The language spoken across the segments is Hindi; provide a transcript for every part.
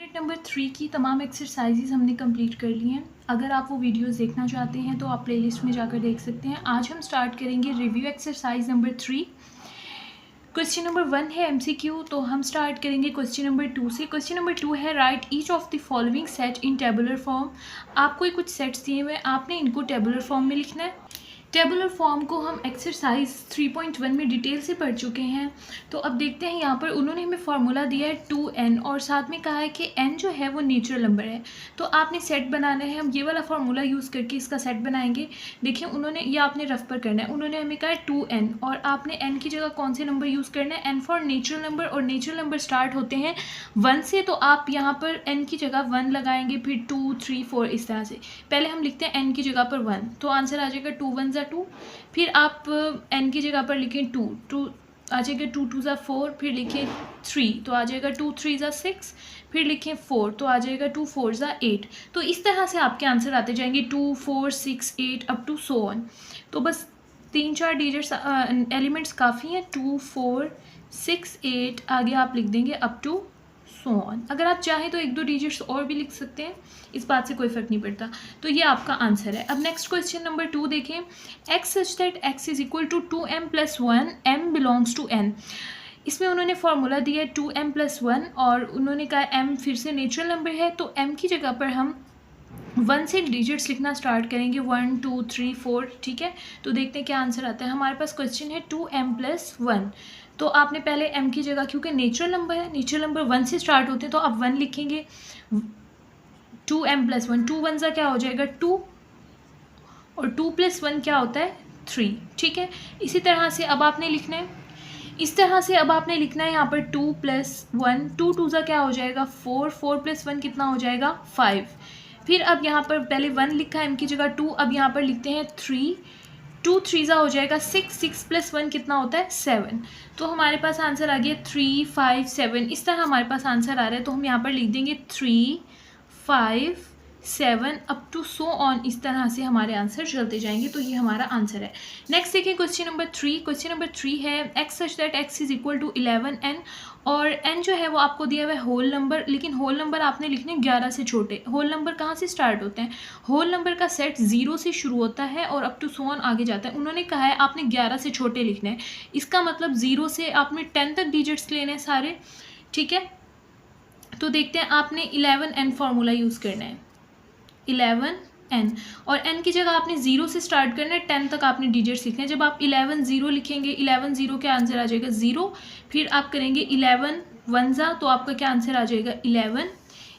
यूनिट नंबर 3 की तमाम एक्सरसाइजेज हमने कंप्लीट कर ली हैं। अगर आप वो वीडियोस देखना चाहते हैं तो आप प्लेलिस्ट में जाकर देख सकते हैं। आज हम स्टार्ट करेंगे review exercise number 3। Question number 1 है एमसीक्यू, तो हम स्टार्ट करेंगे क्वेश्चन नंबर 2 से। क्वेश्चन नंबर 2 है right each of the following set in tabular form. आपको कुछ सेट्स दिए हुए हैं, आपने इनको टेबुलर फॉर्म में लिखना है। टेबुलर फॉर्म को हम एक्सरसाइज 3.1 में डिटेल से पढ़ चुके हैं। तो अब देखते हैं, यहाँ पर उन्होंने हमें फार्मूला दिया है 2n और साथ में कहा है कि n जो है वो नेचुरल नंबर है। तो आपने सेट बनाना है, हम ये वाला फार्मूला यूज़ करके इसका सेट बनाएंगे। देखिए उन्होंने, ये आपने रफ पर करना है। उन्होंने हमें कहा है 2n और आपने n की जगह कौन से नंबर यूज़ करना है, n फॉर नेचुरल नंबर, और नेचुरल नंबर स्टार्ट होते हैं 1 से। तो आप यहाँ पर n की जगह 1 लगाएंगे, फिर 2, 3, 4 इस तरह से। पहले हम लिखते हैं n की जगह पर 1, तो आंसर आ जाएगा 2 1 = 2। फिर आप n की जगह पर लिखें 2, 2 आ जाएगा 2 2 = 4। फिर लिखें 3, तो आ जाएगा 2 3 = 6। फिर लिखें 4, तो आ जाएगा 2 4 = 8। तो इस तरह से आपके आंसर आते जाएंगे 2 4 6 8 अप टू सो ऑन। तो बस 3-4 डिजिट्स एलिमेंट्स काफ़ी हैं। 2 4 6 8 आगे आप लिख देंगे अप टू सो ऑन। अगर आप चाहें तो 1-2 डिजिट्स और भी लिख सकते हैं, इस बात से कोई फ़र्क नहीं पड़ता। तो ये आपका आंसर है। अब नेक्स्ट क्वेश्चन नंबर 2 देखें। x such that x is equal to 2m + 1, m belongs to n। इसमें उन्होंने फार्मूला दिया है 2m + 1 और उन्होंने कहा m फिर से नेचुरल नंबर है, तो m की जगह पर हम 1 से डिजिट्स लिखना स्टार्ट करेंगे, 1 2 3 4। ठीक है, तो देखते हैं क्या आंसर आता है। हमारे पास क्वेश्चन है 2m + 1। तो आपने पहले m की जगह, क्योंकि नेचुरल नंबर है, नेचुरल नंबर 1 से स्टार्ट होते हैं, तो आप 1 लिखेंगे। 2m + 1, 2 1 क्या हो जाएगा 2, और 2 + 1 क्या होता है 3। ठीक है, इसी तरह से अब आपने लिखना है, इस तरह से अब आपने लिखना है यहाँ पर 2 + 1, 2 2 क्या हो जाएगा 4, 4 + 1 कितना हो जाएगा 5। फिर अब यहाँ पर पहले 1 लिखा है m की जगह 2, अब यहाँ पर लिखते हैं 3, 2 3 हो जाएगा 6, 6 + 1 कितना होता है 7। तो हमारे पास आंसर आ गया 3 5 7। इस तरह हमारे पास आंसर आ रहा है, तो हम यहाँ पर लिख देंगे 3 5 7 अप टू सो ऑन। इस तरह से हमारे आंसर चलते जाएंगे। तो ये हमारा आंसर है। नेक्स्ट देखिए क्वेश्चन नंबर 3। क्वेश्चन नंबर 3 है x such that x is equal to 11n, और n जो है वो आपको दिया हुआ है होल नंबर, लेकिन होल नंबर आपने लिखने 11 से छोटे। होल नंबर कहाँ से स्टार्ट होते हैं, होल नंबर का सेट 0 से शुरू होता है और अप टू सो ऑन आगे जाता है। उन्होंने कहा है आपने 11 से छोटे लिखने हैं, इसका मतलब 0 से आपने 10 तक डिजिट्स लेने हैं सारे। ठीक है, तो देखते हैं, आपने 11n फार्मूला यूज़ करना है, 11n, और n की जगह आपने 0 से स्टार्ट करना है, 10 तक आपने डिजिट्स लिखने हैं। जब आप 11 0 लिखेंगे, 11 0 का आंसर आ जाएगा 0। फिर आप करेंगे 11 1 तो आपका क्या आंसर आ जाएगा 11,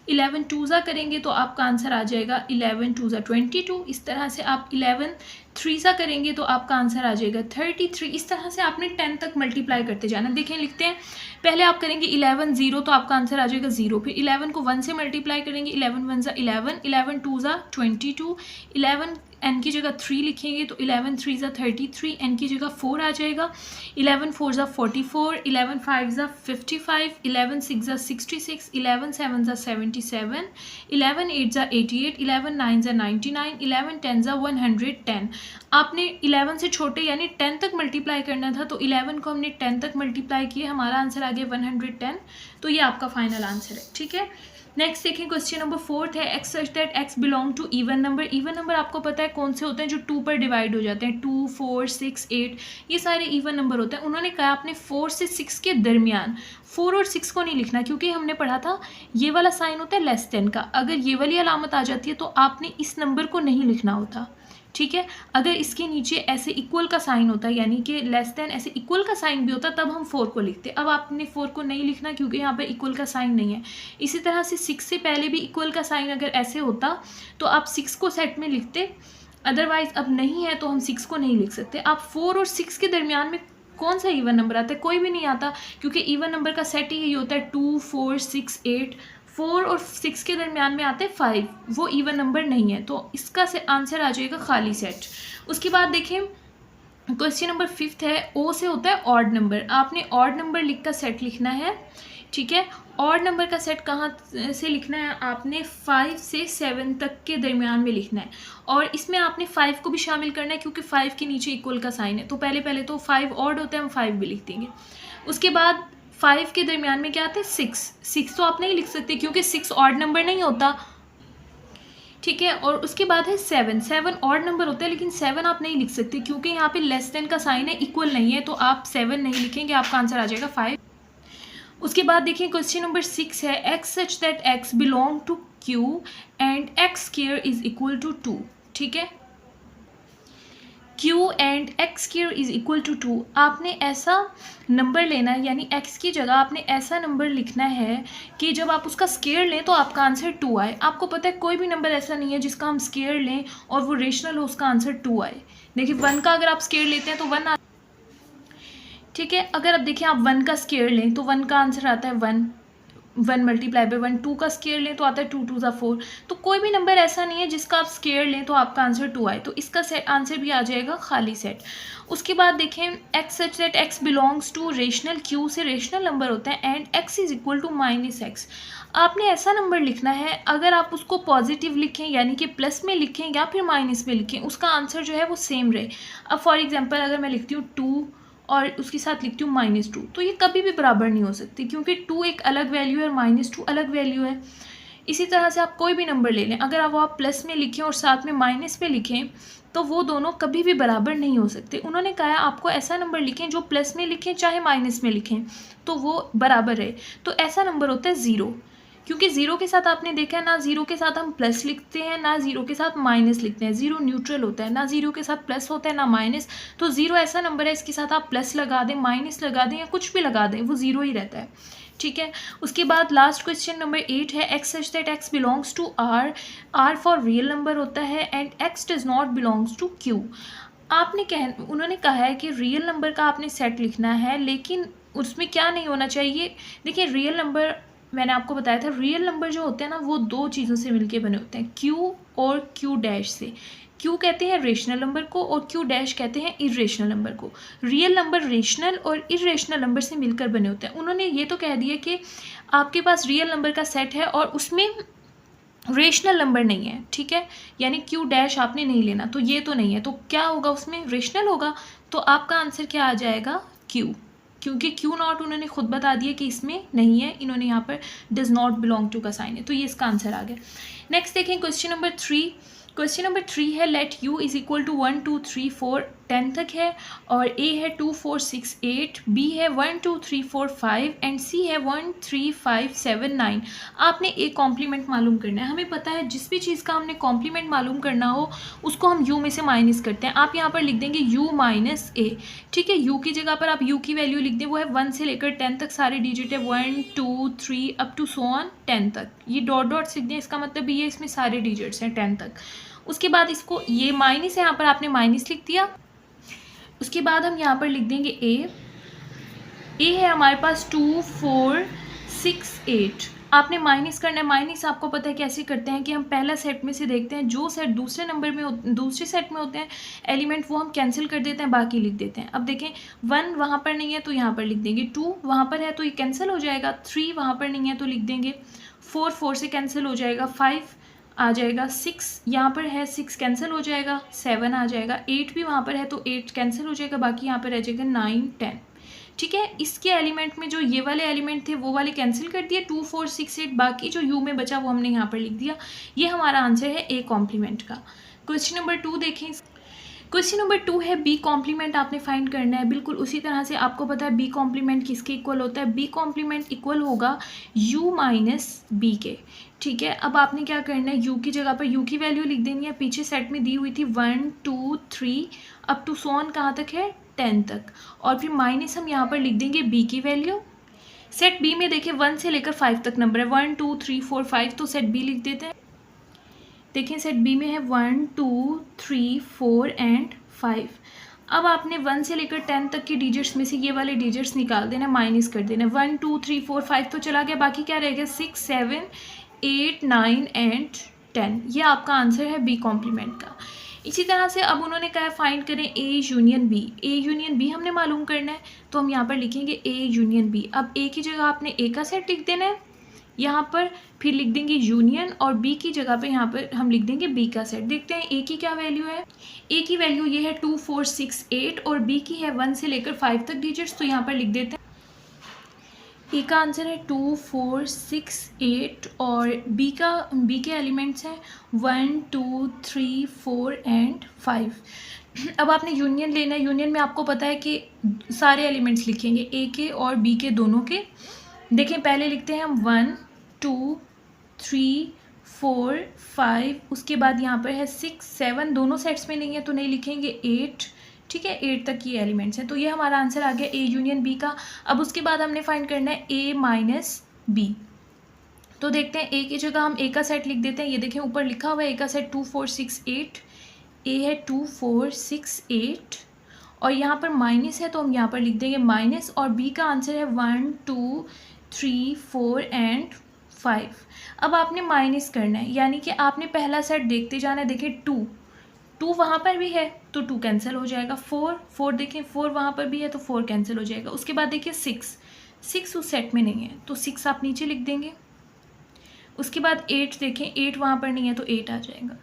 11 2 करेंगे तो आपका आंसर आ जाएगा 11 2 22। इस तरह से आप 11 3 करेंगे तो आपका आंसर आ जाएगा 33। इस तरह से आपने 10 तक मल्टीप्लाई करते जाना। देखें, लिखते हैं, पहले आप करेंगे 11 0 तो आपका आंसर आ जाएगा 0। फिर 11 को 1 से मल्टीप्लाई करेंगे, 11 1 11, 11 2 22, 11 n की जगह 3 लिखेंगे तो 11 3 33, n की जगह 4 आ जाएगा, 11 4 44, 11 5 55, 11 6 66, 11 7 77, 11 8 88, 11 9 99, 11 10 110। आपने 11 से छोटे यानी 10 तक मल्टीप्लाई करना था, तो 11 को हमने 10 तक मल्टीप्लाई किया, हमारा आंसर आ गया 110। तो ये आपका फाइनल आंसर है। ठीक है, नेक्स्ट देखें क्वेश्चन नंबर 4 है x such that x belong to even number. Even number आपको पता है कौन से होते हैं, जो 2 पर डिवाइड हो जाते हैं, 2 4 6 8, ये सारे इवन नंबर होते हैं। उन्होंने कहा आपने 4 से 6 के दरमियान, 4 और 6 को नहीं लिखना, क्योंकि हमने पढ़ा था ये वाला साइन होता है लेस देन का। अगर ये वाली अलामत आ जाती है तो आपने इस नंबर को नहीं लिखना होता। ठीक है, अगर इसके नीचे ऐसे इक्वल का साइन होता है, यानी कि लेस देन ऐसे इक्वल का साइन भी होता, तब हम 4 को लिखते। अब आपने 4 को नहीं लिखना, क्योंकि यहाँ पे इक्वल का साइन नहीं है। इसी तरह से 6 से पहले भी इक्वल का साइन अगर ऐसे होता तो आप 6 को सेट में लिखते, अदरवाइज अब नहीं है तो हम 6 को नहीं लिख सकते। आप 4 और 6 के दरमियान में कौन सा इवन नंबर आता है, कोई भी नहीं आता, क्योंकि इवन नंबर का सेट ही यही होता है 2 4 6 8। 4 और 6 के दरमियान में आते हैं 5, वो इवन नंबर नहीं है, तो इसका से आंसर आ जाएगा खाली सेट। उसके बाद देखें क्वेश्चन नंबर 5 है ओ से होता है ऑड नंबर। आपने ऑड नंबर लिख कर सेट लिखना है। ठीक है, ऑड नंबर का सेट कहाँ से लिखना है, आपने 5 से 7 तक के दरमियान में लिखना है, और इसमें आपने 5 को भी शामिल करना है, क्योंकि 5 के नीचे इक्वल का साइन है। तो पहले तो 5 ऑड होता है, हम 5 भी लिख देंगे। उसके बाद 5 के दरमियान में क्या आता है 6 तो आप नहीं लिख सकते क्योंकि 6 ऑड नंबर नहीं होता, ठीक है। और उसके बाद है 7 ऑड नंबर होता है लेकिन 7 आप नहीं लिख सकते क्योंकि यहाँ पे लेस देन का साइन है, इक्वल नहीं है, तो आप 7 नहीं लिखेंगे, आपका आंसर आ जाएगा 5। उसके बाद देखिए क्वेश्चन नंबर 6 है x such that x belong to Q and x square is equal to 2, ठीक है। q and x square is equal to 2, आपने ऐसा नंबर लेना है, यानी x की जगह आपने ऐसा नंबर लिखना है कि जब आप उसका स्क्वायर लें तो आपका आंसर 2 आए। आपको पता है कोई भी नंबर ऐसा नहीं है जिसका हम स्क्वायर लें और वो रेशनल हो, उसका आंसर 2 आए। देखिए 1 का अगर आप स्क्वायर लेते हैं तो 1 ठीक है। अगर आप देखिए आप 1 का स्क्वायर लें तो 1 का आंसर आता है 1 मल्टीप्लाई बाय 1, 2 का स्क्वायर लें तो आता है 2 2 ज़ा 4। तो कोई भी नंबर ऐसा नहीं है जिसका आप स्क्वायर लें तो आपका आंसर 2 आए, तो इसका सेट आंसर भी आ जाएगा खाली सेट। उसके बाद देखें x such that x belongs to rational Q से रेशनल नंबर होता है and x is equal to -x। आपने ऐसा नंबर लिखना है, अगर आप उसको पॉजिटिव लिखें यानी कि प्लस में लिखें या फिर माइनस में लिखें, उसका आंसर जो है वो सेम रहे। अब फॉर एग्जाम्पल अगर मैं लिखती हूँ 2 और उसके साथ लिखती हूँ -2, तो ये कभी भी बराबर नहीं हो सकती क्योंकि 2 एक अलग वैल्यू है और -2 अलग वैल्यू है। इसी तरह से आप कोई भी नंबर ले लें, अगर आप प्लस में लिखें और साथ में माइनस में लिखें तो वो दोनों कभी भी बराबर नहीं हो सकते। उन्होंने कहा है आपको ऐसा नंबर लिखें जो प्लस में लिखें चाहे माइनस में लिखें तो वो बराबर है, तो ऐसा नंबर होता है 0, क्योंकि 0 के साथ आपने देखा है ना 0 के साथ हम प्लस लिखते हैं ना 0 के साथ माइनस लिखते हैं, 0 न्यूट्रल होता है, ना 0 के साथ प्लस होता है ना माइनस। तो 0 ऐसा नंबर है इसके साथ आप प्लस लगा दें, माइनस लगा दें या कुछ भी लगा दें, वो 0 ही रहता है, ठीक है। उसके बाद लास्ट क्वेश्चन नंबर 8 है x such that x belongs to R for real number होता है and x does not belongs to Q. उन्होंने कहा है कि रियल नंबर का आपने सेट लिखना है लेकिन उसमें क्या नहीं होना चाहिए। देखिए रियल नंबर मैंने आपको बताया था, रियल नंबर जो होते हैं ना वो 2 चीज़ों से मिलके बने होते हैं, क्यू और क्यू डैश से। क्यू कहते हैं रेशनल नंबर को और क्यू डैश कहते हैं इरेशनल नंबर को। रियल नंबर रेशनल और इरेशनल नंबर से मिलकर बने होते हैं। उन्होंने ये तो कह दिया कि आपके पास रियल नंबर का सेट है और उसमें रेशनल नंबर नहीं है, ठीक है, यानी क्यू डैश आपने नहीं लेना, तो ये तो नहीं है, तो क्या होगा उसमें रेशनल होगा, तो आपका आंसर क्या आ जाएगा क्यू, क्योंकि क्यू नॉट उन्होंने खुद बता दिया कि इसमें नहीं है, इन्होंने यहाँ पर डज नॉट बिलोंग टू का साइन है, तो ये इसका आंसर आ गया। नेक्स्ट देखें क्वेश्चन नंबर 3। क्वेश्चन नंबर 3 है let u is equal to 1 2 3 4 10 तक है और a है 2 4 6 8, b है 1 2 3 4 5 एंड c है 1 3 5 7 9। आपने a कॉम्प्लीमेंट मालूम करना है। हमें पता है जिस भी चीज़ का हमने कॉम्प्लीमेंट मालूम करना हो उसको हम u में से माइनस करते हैं। आप यहाँ पर लिख देंगे u माइनस a, ठीक है। u की जगह पर आप u की वैल्यू लिख दें, वो है 1 से लेकर 10 तक सारे डिजिट है, 1 2 3 अप टू सो ऑन 10 तक। ये डॉट डॉट लिख दें, इसका मतलब ये इसमें सारे डिजिट्स हैं 10 तक। उसके बाद इसको ये माइनस है, यहाँ पर आपने माइनस लिख दिया। उसके बाद हम यहाँ पर लिख देंगे ए है हमारे पास 2 4 6 8। आपने माइनस करना है। माइनस आपको पता है कैसे करते हैं कि हम पहला सेट में से देखते हैं, जो सेट दूसरे नंबर में दूसरे सेट में होते हैं एलिमेंट वो हम कैंसिल कर देते हैं, बाकी लिख देते हैं। अब देखें 1 वहाँ पर नहीं है तो यहाँ पर लिख देंगे, 2 वहाँ पर है तो ये कैंसिल हो जाएगा, 3 वहाँ पर नहीं है तो लिख देंगे 4 4 से कैंसिल हो जाएगा, 5 आ जाएगा, 6 यहाँ पर है 6 कैंसिल हो जाएगा, 7 आ जाएगा, 8 भी वहाँ पर है तो 8 कैंसिल हो जाएगा, बाकी यहाँ पर रह जाएगा 9 10, ठीक है। इसके एलिमेंट में जो ये वाले एलिमेंट थे वो वाले कैंसिल कर दिए, 2 4 6 8, बाकी जो यू में बचा वो हमने यहाँ पर लिख दिया। ये हमारा आंसर है ए कॉम्प्लीमेंट का। क्वेश्चन नंबर 2 देखें। क्वेश्चन नंबर 2 है बी कॉम्प्लीमेंट आपने फाइंड करना है। बिल्कुल उसी तरह से आपको पता है बी कॉम्प्लीमेंट किसके इक्वल होता है, बी कॉम्प्लीमेंट इक्वल होगा u माइनस बी के, ठीक है। अब आपने क्या करना है, u की जगह पर u की वैल्यू लिख देनी है, पीछे सेट में दी हुई थी 1 2 3 अप टू सो ऑन कहाँ तक है 10 तक, और फिर माइनस हम यहाँ पर लिख देंगे b की वैल्यू। सेट b में देखिए 1 से लेकर 5 तक नंबर है, 1 2 3 4 5, तो सेट b लिख देते हैं। देखिए सेट बी में है 1 2 3 4 एंड 5। अब आपने 1 से लेकर 10 तक के डिजिट्स में से ये वाले डिजिट्स निकाल देना, माइनस कर देना। 1 2 3 4 5 तो चला गया, बाकी क्या रह गया 6 7 8 9 एंड 10। ये आपका आंसर है बी कॉम्प्लीमेंट का। इसी तरह से अब उन्होंने कहा फाइंड करें A union B. A union B हमने मालूम करना है, तो हम यहाँ पर लिखेंगे ए यूनियन बी। अब ए की जगह आपने ए का सेट लिख देना है यहाँ पर, फिर लिख देंगे यूनियन, और बी की जगह पे यहाँ पर हम लिख देंगे बी का सेट। देखते हैं ए की क्या वैल्यू है। ए की वैल्यू ये है 2 4 6 8 और बी की है 1 से लेकर 5 तक डिजिट्स, तो यहाँ पर लिख देते हैं। ए का आंसर है 2 4 6 8 और बी के एलिमेंट्स हैं 1 2 3 4 एंड 5। अब आपने यूनियन लेना है। यूनियन में आपको पता है कि सारे एलिमेंट्स लिखेंगे, ए के और बी के दोनों के। देखें पहले लिखते हैं हम 1 2 3 4 5, उसके बाद यहाँ पर है 6 7, दोनों सेट्स में नहीं है तो नहीं लिखेंगे 8। ठीक है, 8 तक ये एलिमेंट्स हैं। तो ये हमारा आंसर आ गया ए यूनियन बी का। अब उसके बाद हमने फाइंड करना है ए माइनस बी। तो देखते हैं, ए की जगह हम ए का सेट लिख देते हैं। ये देखें ऊपर लिखा हुआ है ए का सेट 2 4 6 8, ए है 2 4 6 8 और यहाँ पर माइनस है तो हम यहाँ पर लिख देंगे माइनस, और बी का आंसर है 1 2 3 4 एंड 5। अब आपने माइनस करना है, यानी कि आपने पहला सेट देखते जाना है। देखिए 2 वहाँ पर भी है तो 2 कैंसिल हो जाएगा। 4 देखें 4 वहाँ पर भी है तो 4 कैंसिल हो जाएगा। उसके बाद देखिए 6 उस सेट में नहीं है तो 6 आप नीचे लिख देंगे। उसके बाद 8 देखें, 8 वहाँ पर नहीं है तो 8 आ जाएगा।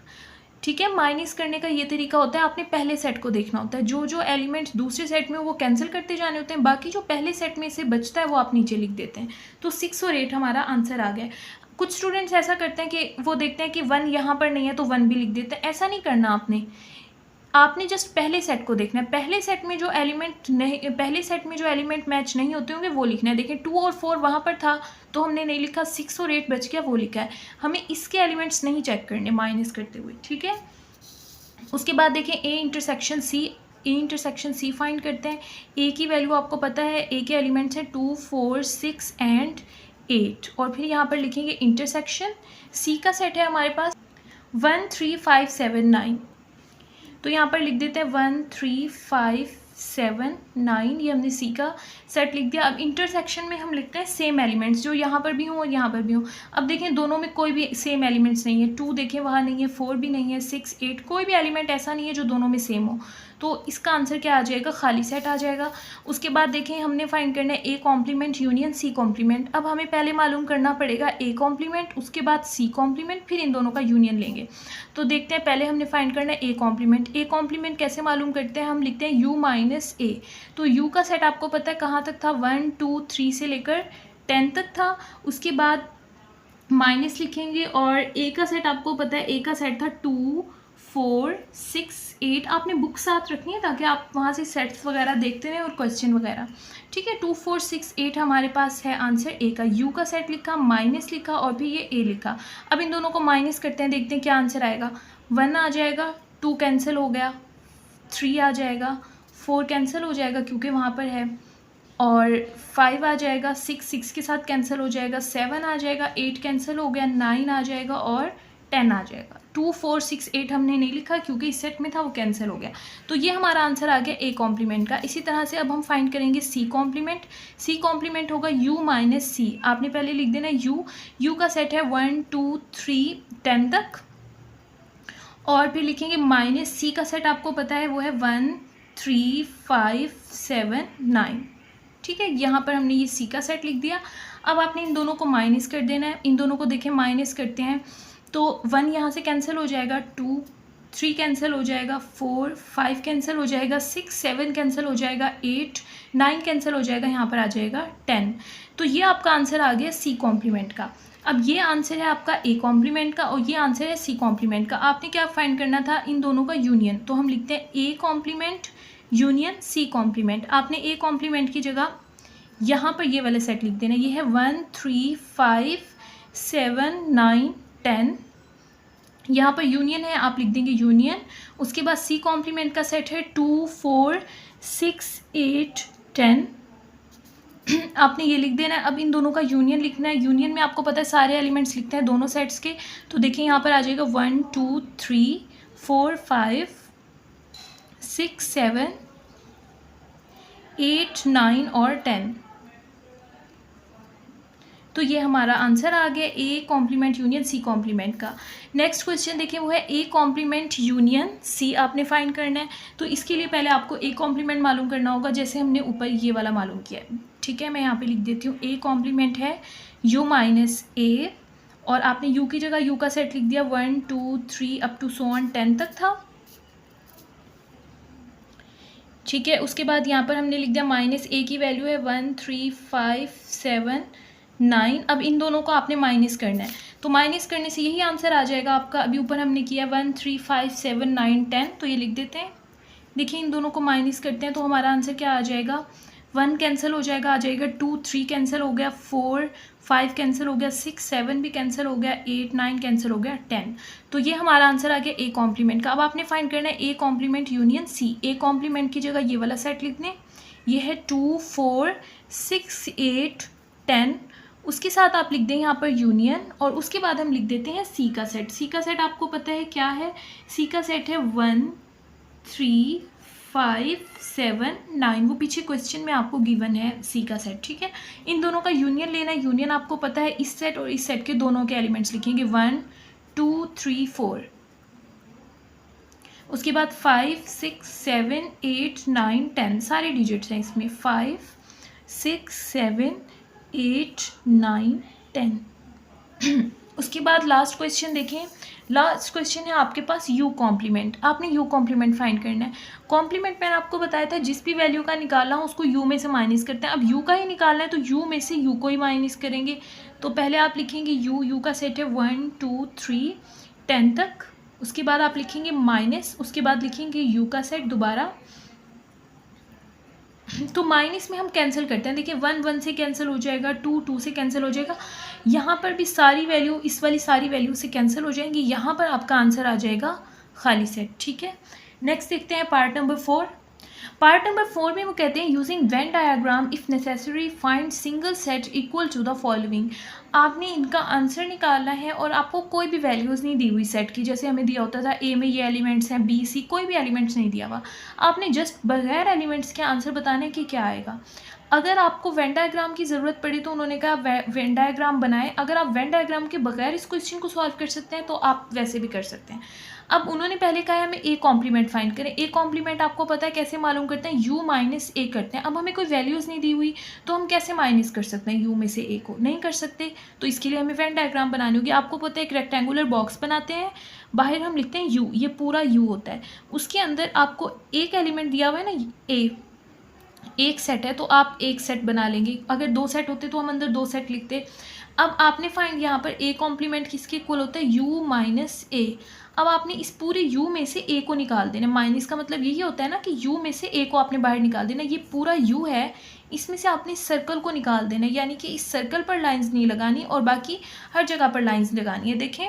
ठीक है, माइनस करने का ये तरीका होता है, आपने पहले सेट को देखना होता है। जो एलिमेंट्स दूसरे सेट में वो कैंसिल करते जाने होते हैं, बाकी जो पहले सेट में से बचता है वो आप नीचे लिख देते हैं। तो 6 और 8 हमारा आंसर आ गया। कुछ स्टूडेंट्स ऐसा करते हैं कि वो देखते हैं कि 1 यहाँ पर नहीं है तो 1 भी लिख देते हैं। ऐसा नहीं करना आपने जस्ट पहले सेट को देखना है। पहले सेट में जो एलिमेंट मैच नहीं होते होंगे वो लिखना है। देखिए 2 और 4 वहाँ पर था तो हमने नहीं लिखा, 6 और 8 बच गया वो लिखा है। हमें इसके एलिमेंट्स नहीं चेक करने माइनस करते हुए। ठीक है, उसके बाद देखें ए इंटरसेक्शन सी फाइंड करते हैं। ए की वैल्यू आपको पता है, ए के एलिमेंट्स हैं 2 4 6 एंड 8 और फिर यहाँ पर लिखेंगे इंटरसेक्शन। सी का सेट है हमारे पास 1 3 5 7 9, तो यहाँ पर लिख देते हैं 1 3 5 7 9, ये हमने सी का सेट लिख दिया। अब इंटरसेक्शन में हम लिखते हैं सेम एलिमेंट्स, जो यहाँ पर भी हों और यहाँ पर भी हों। अब देखें दोनों में कोई भी सेम एलिमेंट्स नहीं है। 2 देखें वहाँ नहीं है, 4 भी नहीं है, 6 8, कोई भी एलिमेंट ऐसा नहीं है जो दोनों में सेम हो। तो इसका आंसर क्या आ जाएगा, खाली सेट आ जाएगा। उसके बाद देखें हमने फाइंड करना है A complement union C complement. अब हमें पहले मालूम करना पड़ेगा ए कॉम्प्लीमेंट, उसके बाद सी कॉम्प्लीमेंट, फिर इन दोनों का यूनियन लेंगे। तो देखते हैं, पहले हमने फाइंड करना है ए कॉम्प्लीमेंट। ए कॉम्प्लीमेंट कैसे मालूम करते हैं, हम लिखते हैं यू माइनस ए। तो यू का सेट आपको पता है कहाँ तक था, 1 2 3 से लेकर 10 तक था। उसके बाद माइनस लिखेंगे और ए का सेट आपको पता है, ए का सेट था 2 4 6 8। आपने बुक साथ रखनी है ताकि आप वहाँ से सेट्स वगैरह देखते रहें और क्वेश्चन वगैरह। ठीक है, 2 4 6 8 हमारे पास है आंसर ए का। यू का सेट लिखा, माइनस लिखा और फिर ये ए लिखा। अब इन दोनों को माइनस करते हैं, देखते हैं क्या आंसर आएगा। 1 आ जाएगा, 2 कैंसिल हो गया, 3 आ जाएगा, 4 कैंसिल हो जाएगा क्योंकि वहाँ पर है, और 5 आ जाएगा, 6 के साथ कैंसिल हो जाएगा, 7 आ जाएगा, 8 कैंसिल हो गया, 9 आ जाएगा और 10 आ जाएगा। 2 4 6 8 हमने नहीं लिखा क्योंकि इस सेट में था वो कैंसिल हो गया। तो ये हमारा आंसर आ गया ए कॉम्प्लीमेंट का। इसी तरह से अब हम फाइंड करेंगे सी कॉम्प्लीमेंट। सी कॉम्प्लीमेंट होगा यू माइनस सी। आपने पहले लिख देना यू का सेट है 1 2 3 10 तक, और फिर लिखेंगे माइनस सी का सेट आपको पता है वो है 1 3 5 7 9। ठीक है, यहाँ पर हमने ये सी का सेट लिख दिया। अब आपने इन दोनों को माइनस कर देना है। इन दोनों को देखें माइनस करते हैं तो 1 यहाँ से कैंसिल हो जाएगा, 2 3 कैंसिल हो जाएगा, 4 5 कैंसिल हो जाएगा, 6 7 कैंसिल हो जाएगा, 8 9 कैंसिल हो जाएगा, यहाँ पर आ जाएगा 10। तो ये आपका आंसर आ गया सी कॉम्प्लीमेंट का। अब ये आंसर है आपका ए कॉम्प्लीमेंट का और ये आंसर है सी कॉम्प्लीमेंट का। आपने क्या फाइंड करना था, इन दोनों का यूनियन। तो हम लिखते हैं A complement union C complement. आपने ए कॉम्प्लीमेंट की जगह यहाँ पर ये वाले सेट लिख देना। ये है 1 3 5 7 9 10। यहाँ पर यूनियन है, आप लिख देंगे यूनियन। उसके बाद सी कॉम्प्लीमेंट का सेट है 2 4 6 8 10। आपने ये लिख देना है। अब इन दोनों का यूनियन लिखना है। यूनियन में आपको पता है सारे एलिमेंट्स लिखते हैं दोनों सेट्स के। तो देखिए यहाँ पर आ जाएगा 1 2 3 4 5 6 7 8 9 और 10। तो ये हमारा आंसर आ गया A complement union C complement का। नेक्स्ट क्वेश्चन देखिए, वो है ए कॉम्प्लीमेंट यूनियन सी आपने फाइंड करना है। तो इसके लिए पहले आपको ए कॉम्प्लीमेंट मालूम करना होगा, जैसे हमने ऊपर ये वाला मालूम किया है। ठीक है, मैं यहाँ पे लिख देती हूँ ए कॉम्प्लीमेंट है यू माइनस ए, और आपने यू की जगह यू का सेट लिख दिया 1 2 3 अप टू सो ऑन 10 तक था। ठीक है। उसके बाद यहाँ पर हमने लिख दिया माइनस ए की वैल्यू है 13579। अब इन दोनों को आपने माइनस करना है, तो माइनस करने से यही आंसर आ जाएगा आपका। अभी ऊपर हमने किया 1357910, तो ये लिख देते हैं। देखिए इन दोनों को माइनस करते हैं तो हमारा आंसर क्या आ जाएगा, 1 कैंसिल हो जाएगा, आ जाएगा 2, 3 कैंसिल हो गया, 4, 5 कैंसिल हो गया, 6, 7 भी कैंसिल हो गया, 8, 9 कैंसिल हो गया, 10। तो ये हमारा आंसर आ गया ए कॉम्प्लीमेंट का। अब आपने फाइंड करना है A complement union C. A complement की जगह ये वाला सेट लिख दें, ये है 2, 4, 6, 8, 10। उसके साथ आप लिख दें यहाँ पर यूनियन, और उसके बाद हम लिख देते हैं सी का सेट। सी का सेट आपको पता है क्या है, सी का सेट है 1, 3, 5, 7, 9। वो पीछे क्वेश्चन में आपको गिवन है सी का सेट, ठीक है। इन दोनों का यूनियन लेना है। यूनियन आपको पता है इस सेट और इस सेट के दोनों के एलिमेंट्स लिखेंगे 1, 2, 3, 4। उसके बाद 5, 6, 7, 8, 9, 10 सारे डिजिट्स हैं इसमें, 5, 6, 7, 8, 9, 10। उसके बाद लास्ट क्वेश्चन देखें। लास्ट क्वेश्चन है आपके पास यू कॉम्प्लीमेंट। आपने यू कॉम्प्लीमेंट फाइंड करना है। कॉम्प्लीमेंट मैंने आपको बताया था जिस भी वैल्यू का निकालना हो उसको यू में से माइनस करते हैं। अब यू का ही निकालना है तो यू में से यू को ही माइनस करेंगे। तो पहले आप लिखेंगे यू का सेट है 1, 2, 3, 10 तक। उसके बाद आप लिखेंगे माइनस, उसके बाद लिखेंगे यू का सेट दोबारा। तो माइनस में हम कैंसिल करते हैं। देखिए 1, 1 से कैंसिल हो जाएगा, 2, 2 से कैंसिल हो जाएगा। यहाँ पर भी सारी वैल्यू इस वाली सारी वैल्यू से कैंसिल हो जाएंगी। यहाँ पर आपका आंसर आ जाएगा खाली सेट, ठीक है। नेक्स्ट देखते हैं पार्ट नंबर 4। पार्ट नंबर 4 में वो कहते हैं using Venn diagram if necessary find single set equal to the following. आपने इनका आंसर निकालना है और आपको कोई भी वैल्यूज़ नहीं दी हुई सेट की। जैसे हमें दिया होता था ए में ये एलिमेंट्स हैं, बी, सी, कोई भी एलिमेंट्स नहीं दिया हुआ। आपने जस्ट बगैर एलिमेंट्स के आंसर बताने कि क्या आएगा। अगर आपको वेन डायग्राम की ज़रूरत पड़ी तो उन्होंने कहा वेन डायग्राम बनाएं। अगर आप वेन डायग्राम के बगैर इस क्वेश्चन को सॉल्व कर सकते हैं तो आप वैसे भी कर सकते हैं। अब उन्होंने पहले कहा है हमें ए कॉम्प्लीमेंट फाइंड करें। ए कॉम्प्लीमेंट आपको पता है कैसे मालूम करते हैं, यू माइनस ए करते हैं। अब हमें कोई वैल्यूज़ नहीं दी हुई तो हम कैसे माइनस कर सकते हैं यू में से ए को, नहीं कर सकते। तो इसके लिए हमें वेन डायग्राम बनानी होगी। आपको पता है एक रेक्टेंगुलर बॉक्स बनाते हैं, बाहर हम लिखते हैं यू, ये पूरा यू होता है। उसके अंदर आपको एक एलिमेंट दिया हुआ है ना ए, एक सेट है तो आप एक सेट बना लेंगे। अगर 2 सेट होते तो हम अंदर 2 सेट लिखते। अब आपने फाइंड यहाँ पर ए कॉम्प्लीमेंट किसके इक्वल होता है, यू माइनस ए। अब आपने इस पूरे यू में से ए को निकाल देना। माइनस का मतलब यही होता है ना कि यू में से ए को आपने बाहर निकाल देना। ये पूरा यू है, इसमें से आपने सर्कल को निकाल देना, यानी कि इस सर्कल पर लाइंस नहीं लगानी और बाकी हर जगह पर लाइंस लगानी है। देखें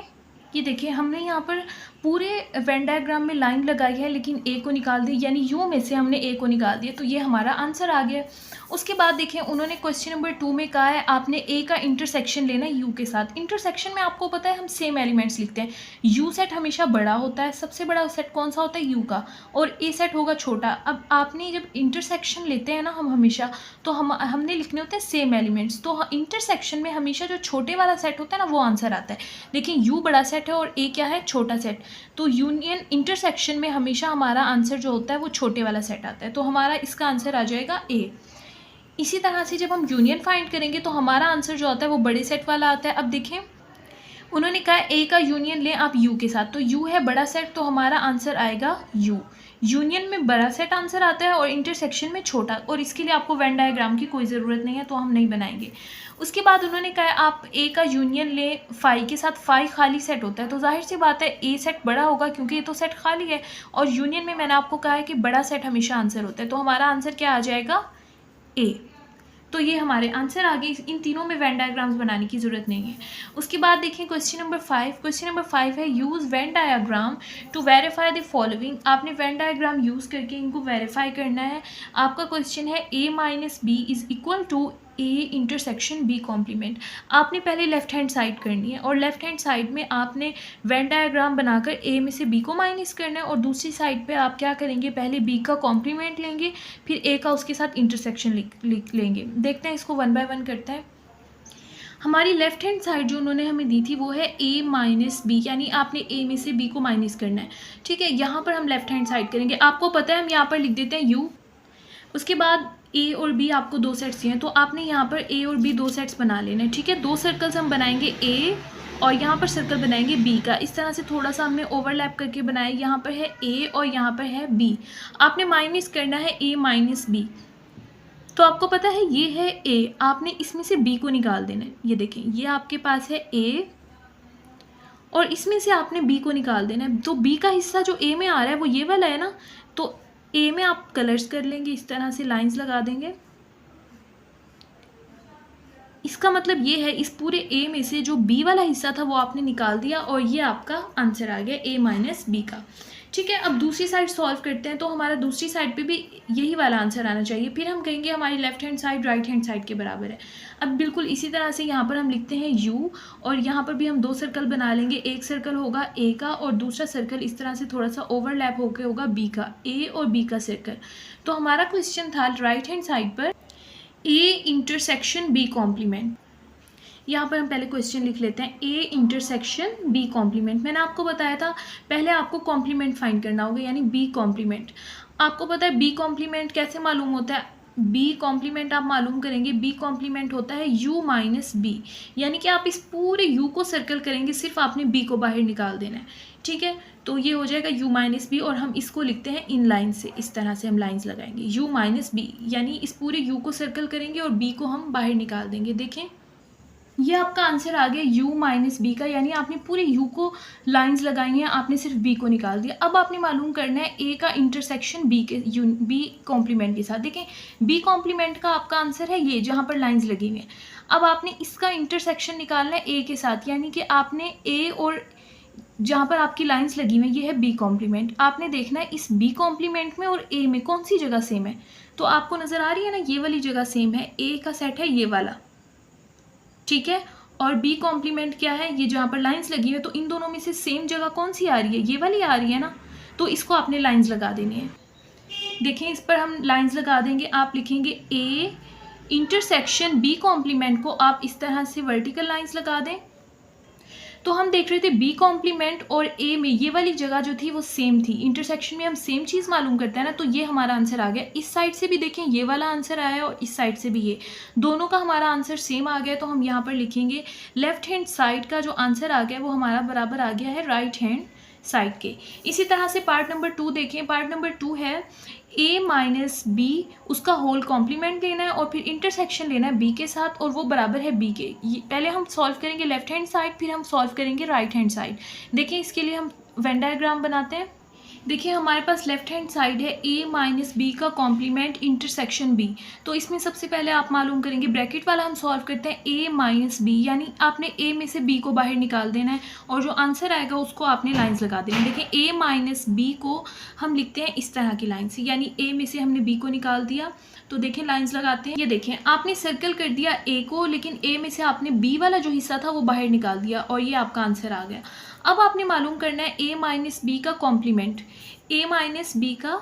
ये देखिए हमने यहाँ पर पूरे वेन डायग्राम में लाइन लगाई है लेकिन ए को निकाल दी, यानी यू में से हमने ए को निकाल दिया। तो ये हमारा आंसर आ गया। उसके बाद देखें उन्होंने क्वेश्चन नंबर 2 में कहा है आपने ए का इंटरसेक्शन लेना है यू के साथ। इंटरसेक्शन में आपको पता है हम सेम एलिमेंट्स लिखते हैं। यू सेट हमेशा बड़ा होता है, सबसे बड़ा सेट कौन सा होता है यू का, और ए सेट होगा छोटा। अब आपने जब इंटरसेक्शन लेते हैं ना हम हमेशा, तो हमने लिखने होते हैं सेम एलिमेंट्स। तो इंटरसेक्शन में हमेशा जो छोटे वाला सेट होता है ना वो आंसर आता है। लेकिन यू बड़ा सेट है और ए क्या है, छोटा सेट। तो यूनियन इंटरसेक्शन में हमेशा हमारा आंसर जो होता है वो छोटे वाला सेट आता है। तो हमारा इसका आंसर आ जाएगा ए। इसी तरह से जब हम यूनियन फाइंड करेंगे तो हमारा आंसर जो आता है वो बड़े सेट वाला आता है। अब देखें उन्होंने कहा ए का यूनियन लें आप यू के साथ, तो यू है बड़ा सेट तो हमारा आंसर आएगा यू। यूनियन में बड़ा सेट आंसर आता है और इंटरसेक्शन में छोटा, और इसके लिए आपको वेन डायग्राम की कोई ज़रूरत नहीं है तो हम नहीं बनाएंगे। उसके बाद उन्होंने कहा आप ए का यूनियन लें फाई के साथ। फाई खाली सेट होता है तो जाहिर सी बात है ए सेट बड़ा होगा क्योंकि ये तो सेट खाली है, और यूनियन में मैंने आपको कहा है कि बड़ा सेट हमेशा आंसर होता है। तो हमारा आंसर क्या आ जाएगा, ए। तो ये हमारे आंसर आ गए। इन तीनों में वेन डायग्राम्स बनाने की ज़रूरत नहीं है। उसके बाद देखें क्वेश्चन नंबर 5। क्वेश्चन नंबर 5 है use Venn diagram to verify the following. आपने वेन डायग्राम यूज़ करके इनको वेरीफाई करना है। आपका क्वेश्चन है A minus B is equal to A intersection B complement. आपने पहले लेफ्ट हैंड साइड करनी है और लेफ्ट हैंड साइड में आपने वेन डायग्राम बनाकर ए में से बी को माइनस करना है, और दूसरी साइड पे आप क्या करेंगे, पहले बी का कॉम्प्लीमेंट लेंगे फिर ए का उसके साथ इंटरसेक्शन लिख लेंगे। देखते हैं इसको 1 बाय 1 करते हैं। हमारी लेफ्ट हैंड साइड जो उन्होंने हमें दी थी वो है ए माइनस बी, यानी आपने ए में से बी को माइनस करना है। ठीक है, यहाँ पर हम लेफ्ट हैंड साइड करेंगे। आपको पता है हम यहाँ पर लिख देते हैं यू। उसके बाद ए और बी आपको दो सेट्स चाहिए, तो आपने यहाँ पर ए और बी दो सेट्स बना लेना है, ठीक है। दो सर्कल्स हम बनाएंगे ए और यहाँ पर सर्कल बनाएंगे बी का। इस तरह से थोड़ा सा हमने ओवरलैप करके बनाया, यहाँ पर है ए और यहाँ पर है बी। आपने माइनस करना है ए माइनस बी। तो आपको पता है ये है ए, आपने इसमें से बी को निकाल देना है। ये देखें, ये आपके पास है ए और इसमें से आपने बी को निकाल देना है। तो बी का हिस्सा जो ए में आ रहा है वो ये वाला है ना, तो ए में आप कलर्स कर लेंगे, इस तरह से लाइंस लगा देंगे। इसका मतलब ये है इस पूरे ए में से जो बी वाला हिस्सा था वो आपने निकाल दिया और ये आपका आंसर आ गया ए माइनस बी का, ठीक है। अब दूसरी साइड सॉल्व करते हैं, तो हमारा दूसरी साइड पे भी यही वाला आंसर आना चाहिए। फिर हम कहेंगे हमारी left hand side right hand side के बराबर है। अब बिल्कुल इसी तरह से यहाँ पर हम लिखते हैं u और यहाँ पर भी हम दो सर्कल बना लेंगे। एक सर्कल होगा a का और दूसरा सर्कल इस तरह से थोड़ा सा ओवरलैप होकर होगा b का, a और b का सर्कल। तो हमारा क्वेश्चन था राइट हैंड साइड पर a इंटरसेक्शन b कॉम्प्लीमेंट। यहाँ पर हम पहले क्वेश्चन लिख लेते हैं a इंटरसेक्शन b कॉम्प्लीमेंट। मैंने आपको बताया था पहले आपको कॉम्प्लीमेंट फाइंड करना होगा, यानी b कॉम्प्लीमेंट। आपको पता है b कॉम्प्लीमेंट कैसे मालूम होता है? b कॉम्प्लीमेंट आप मालूम करेंगे, b कॉम्प्लीमेंट होता है u माइनस b, यानी कि आप इस पूरे u को सर्कल करेंगे, सिर्फ आपने b को बाहर निकाल देना है, ठीक है। तो ये हो जाएगा u माइनस बी और हम इसको लिखते हैं इन लाइन से, इस तरह से हम लाइंस लगाएंगे u माइनस बी, यानी इस पूरे u को सर्कल करेंगे और b को हम बाहर निकाल देंगे। देखें ये आपका आंसर आ गया u माइनस बी का, यानी आपने पूरे u को लाइंस लगाई हैं, आपने सिर्फ b को निकाल दिया। अब आपने मालूम करना है a का इंटरसेक्शन b के b कॉम्प्लीमेंट के साथ। देखें b कॉम्प्लीमेंट का आपका आंसर है ये जहाँ पर लाइंस लगी हुई हैं। अब आपने इसका इंटरसेक्शन निकालना है a के साथ, यानी कि आपने a और जहाँ पर आपकी लाइंस लगी हुई हैं ये है b कॉम्प्लीमेंट। आपने देखना है इस b कॉम्प्लीमेंट में और a में कौन सी जगह सेम है। तो आपको नज़र आ रही है ना, ये वाली जगह सेम है, a का सेट है ये वाला, ठीक है। और b कॉम्प्लीमेंट क्या है, ये जहाँ पर लाइंस लगी हुई है। तो इन दोनों में से सेम जगह कौन सी आ रही है? ये वाली आ रही है ना, तो इसको आपने लाइंस लगा देनी है। देखें इस पर हम लाइंस लगा देंगे, आप लिखेंगे a इंटरसेक्शन b कॉम्प्लीमेंट को आप इस तरह से वर्टिकल लाइंस लगा दें। तो हम देख रहे थे b कॉम्प्लीमेंट और a में ये वाली जगह जो थी वो सेम थी। इंटरसेक्शन में हम सेम चीज़ मालूम करते हैं ना, तो ये हमारा आंसर आ गया। इस साइड से भी देखें ये वाला आंसर आया और इस साइड से भी ये, दोनों का हमारा आंसर सेम आ गया। तो हम यहाँ पर लिखेंगे लेफ्ट हैंड साइड का जो आंसर आ गया वो हमारा बराबर आ गया है राइट हैंड साइड के। इसी तरह से पार्ट नंबर 2 देखें। पार्ट नंबर 2 है a माइनस बी, उसका होल कॉम्प्लीमेंट लेना है और फिर इंटरसेक्शन लेना है b के साथ और वो बराबर है b के। पहले हम सॉल्व करेंगे लेफ्ट हैंड साइड, फिर हम सॉल्व करेंगे राइट हैंड साइड। देखिए इसके लिए हम वेन डायग्राम बनाते हैं। देखिए हमारे पास लेफ्ट हैंड साइड है a माइनस बी का कॉम्प्लीमेंट इंटरसेक्शन b। तो इसमें सबसे पहले आप मालूम करेंगे, ब्रैकेट वाला हम सॉल्व करते हैं a माइनस बी, यानी आपने a में से b को बाहर निकाल देना है और जो आंसर आएगा उसको आपने लाइंस लगा देना है। देखिए a माइनस बी को हम लिखते हैं इस तरह की लाइन से, यानी a में से हमने b को निकाल दिया। तो देखें लाइंस लगाते हैं। ये देखें आपने सर्कल कर दिया a को, लेकिन a में से आपने b वाला जो हिस्सा था वो बाहर निकाल दिया और ये आपका आंसर आ गया। अब आपने मालूम करना है a माइनस बी का कॉम्प्लीमेंट, a माइनस बी का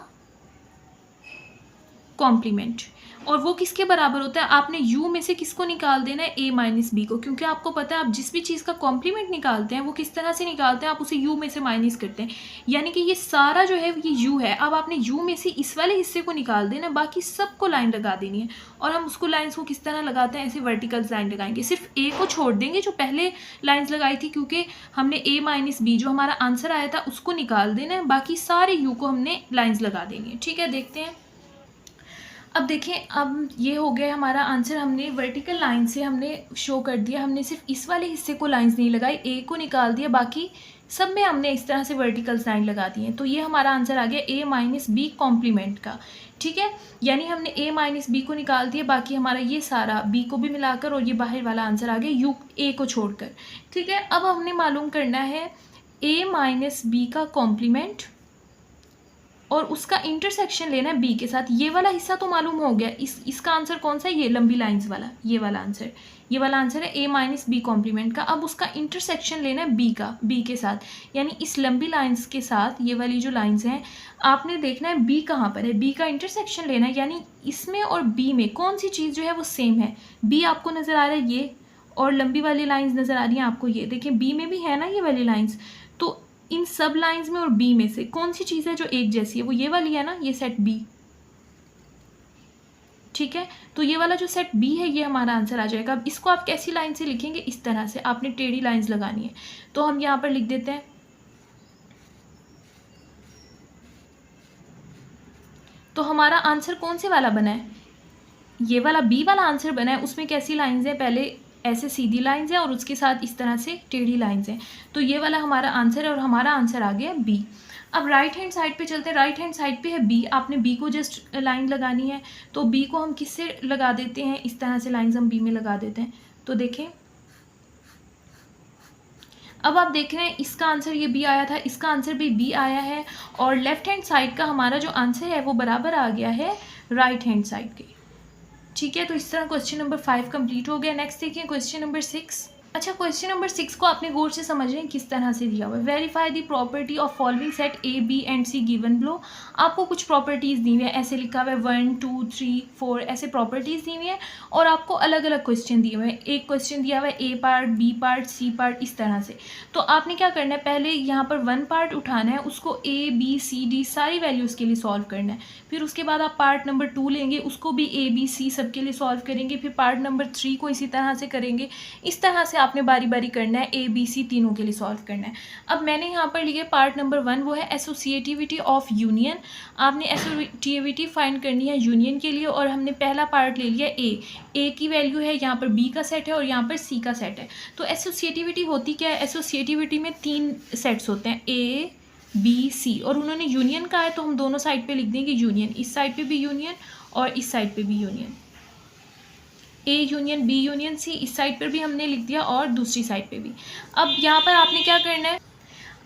कॉम्प्लीमेंट, और वो किसके बराबर होता है? आपने u में से किसको निकाल देना है? a माइनस बी को, क्योंकि आपको पता है आप जिस भी चीज़ का कॉम्प्लीमेंट निकालते हैं वो किस तरह से निकालते हैं, आप उसे u में से माइनस करते हैं, यानी कि ये सारा जो है ये u है। अब आपने u में से इस वाले हिस्से को निकाल देना, बाकी सबको लाइन लगा देनी है। और हम उसको लाइन्स को किस तरह लगाते हैं, ऐसे वर्टिकल लाइन लगाएंगे, सिर्फ a को छोड़ देंगे जो पहले लाइन्स लगाई थी, क्योंकि हमने a माइनस बी जो हमारा आंसर आया था उसको निकाल देना है, बाकी सारे u को हमने लाइन्स लगा देंगे, ठीक है। देखते हैं। अब देखें, अब ये हो गया हमारा आंसर, हमने वर्टिकल लाइन से हमने शो कर दिया, हमने सिर्फ इस वाले हिस्से को लाइंस नहीं लगाई, ए को निकाल दिया, बाकी सब में हमने इस तरह से वर्टिकल लाइन लगा दी है। तो ये हमारा आंसर आ गया ए माइनस बी कॉम्प्लीमेंट का, ठीक है। यानी हमने ए माइनस बी को निकाल दिया, बाकी हमारा ये सारा बी को भी मिलाकर और ये बाहर वाला आंसर आ गया यू ए को छोड़कर, ठीक है। अब हमने मालूम करना है ए माइनस बी का कॉम्प्लीमेंट और उसका इंटरसेक्शन लेना है बी के साथ। ये वाला हिस्सा तो मालूम हो गया, इसका आंसर कौन सा है? ये लंबी लाइंस वाला, ये वाला आंसर है ए माइनस बी कॉम्प्लीमेंट का। अब उसका इंटरसेक्शन लेना है बी का, बी के साथ, यानी इस लंबी लाइंस के साथ ये वाली जो लाइंस हैं आपने देखना है बी कहाँ पर है, बी का इंटरसेक्शन लेना है, यानी इसमें और बी में कौन सी चीज़ जो है वो सेम है। बी आपको नज़र आ रहा है ये, और लंबी वाली लाइंस नज़र आ रही हैं आपको ये, देखिए बी में भी है ना ये वाली लाइंस। तो इन सब लाइंस में और बी में से कौन सी चीज़ है जो एक जैसी है? वो ये वाली है ना, ये सेट बी, ठीक है, तो ये वाला जो सेट बी है ये हमारा आंसर आ जाएगा। अब इसको आप कैसी लाइन से लिखेंगे, इस तरह से आपने टेढ़ी लाइंस लगानी है। तो हम यहाँ पर लिख देते हैं, तो हमारा आंसर कौन से वाला बना है, ये वाला बी वाला आंसर बना है। उसमें कैसी लाइंस हैं, पहले ऐसे सीधी लाइंस हैं और उसके साथ इस तरह से टेढ़ी लाइंस हैं। तो ये वाला हमारा आंसर है और हमारा आंसर आ गया बी। अब राइट हैंड साइड पे चलते हैं। राइट हैंड साइड पे है बी, आपने बी को जस्ट लाइन लगानी है। तो बी को हम किससे लगा देते हैं, इस तरह से लाइंस हम बी में लगा देते हैं। तो देखें, अब आप देख रहे हैं इसका आंसर ये बी आया था, इसका आंसर भी बी आया है और लेफ्ट हैंड साइड का हमारा जो आंसर है वो बराबर आ गया है राइट हैंड साइड के। ठीक है, तो इस तरह क्वेश्चन नंबर 5 कंप्लीट हो गया। नेक्स्ट देखिए क्वेश्चन नंबर 6। अच्छा, क्वेश्चन नंबर 6 को आपने गौर से समझ रहे हैं किस तरह से दिया हुआ है। Verify the property of following set A B and C given below. आपको कुछ प्रॉपर्टीज़ दी हुई है, ऐसे लिखा हुआ है 1 2 3 4 ऐसे प्रॉपर्टीज़ दी हुई है और आपको अलग अलग क्वेश्चन दिए हुए हैं। एक क्वेश्चन दिया हुआ है A part, B part, C part, इस तरह से। तो आपने क्या करना है, पहले यहाँ पर 1 पार्ट उठाना है, उसको ए बी सी डी सारी वैल्यूज़ के लिए सॉल्व करना है। फिर उसके बाद आप पार्ट नंबर 2 लेंगे, उसको भी ए बी सी सब के लिए सॉल्व करेंगे। फिर पार्ट नंबर 3 को इसी तरह से करेंगे। इस तरह से आपने बारी बारी करना है, ए बी सी तीनों के लिए सॉल्व करना है। अब मैंने यहाँ पर लिया पार्ट नंबर 1, वो है एसोसिएटिविटी ऑफ यूनियन। आपने एसोसिएटिविटी फाइंड करनी है यूनियन के लिए और हमने पहला पार्ट ले लिया ए की वैल्यू है, यहाँ पर बी का सेट है और यहाँ पर सी का सेट है। तो एसोसिएटिविटी होती क्या है, एसोसिएटिविटी में 3 सेट्स होते हैं, ए बी सी, और उन्होंने यूनियन कहा है तो हम दोनों साइड पे लिख देंगे यूनियन। इस साइड पे भी यूनियन और इस साइड पे भी union, A union B union C, इस साइड पर भी हमने लिख दिया और दूसरी साइड पे भी। अब यहाँ पर आपने क्या करना है,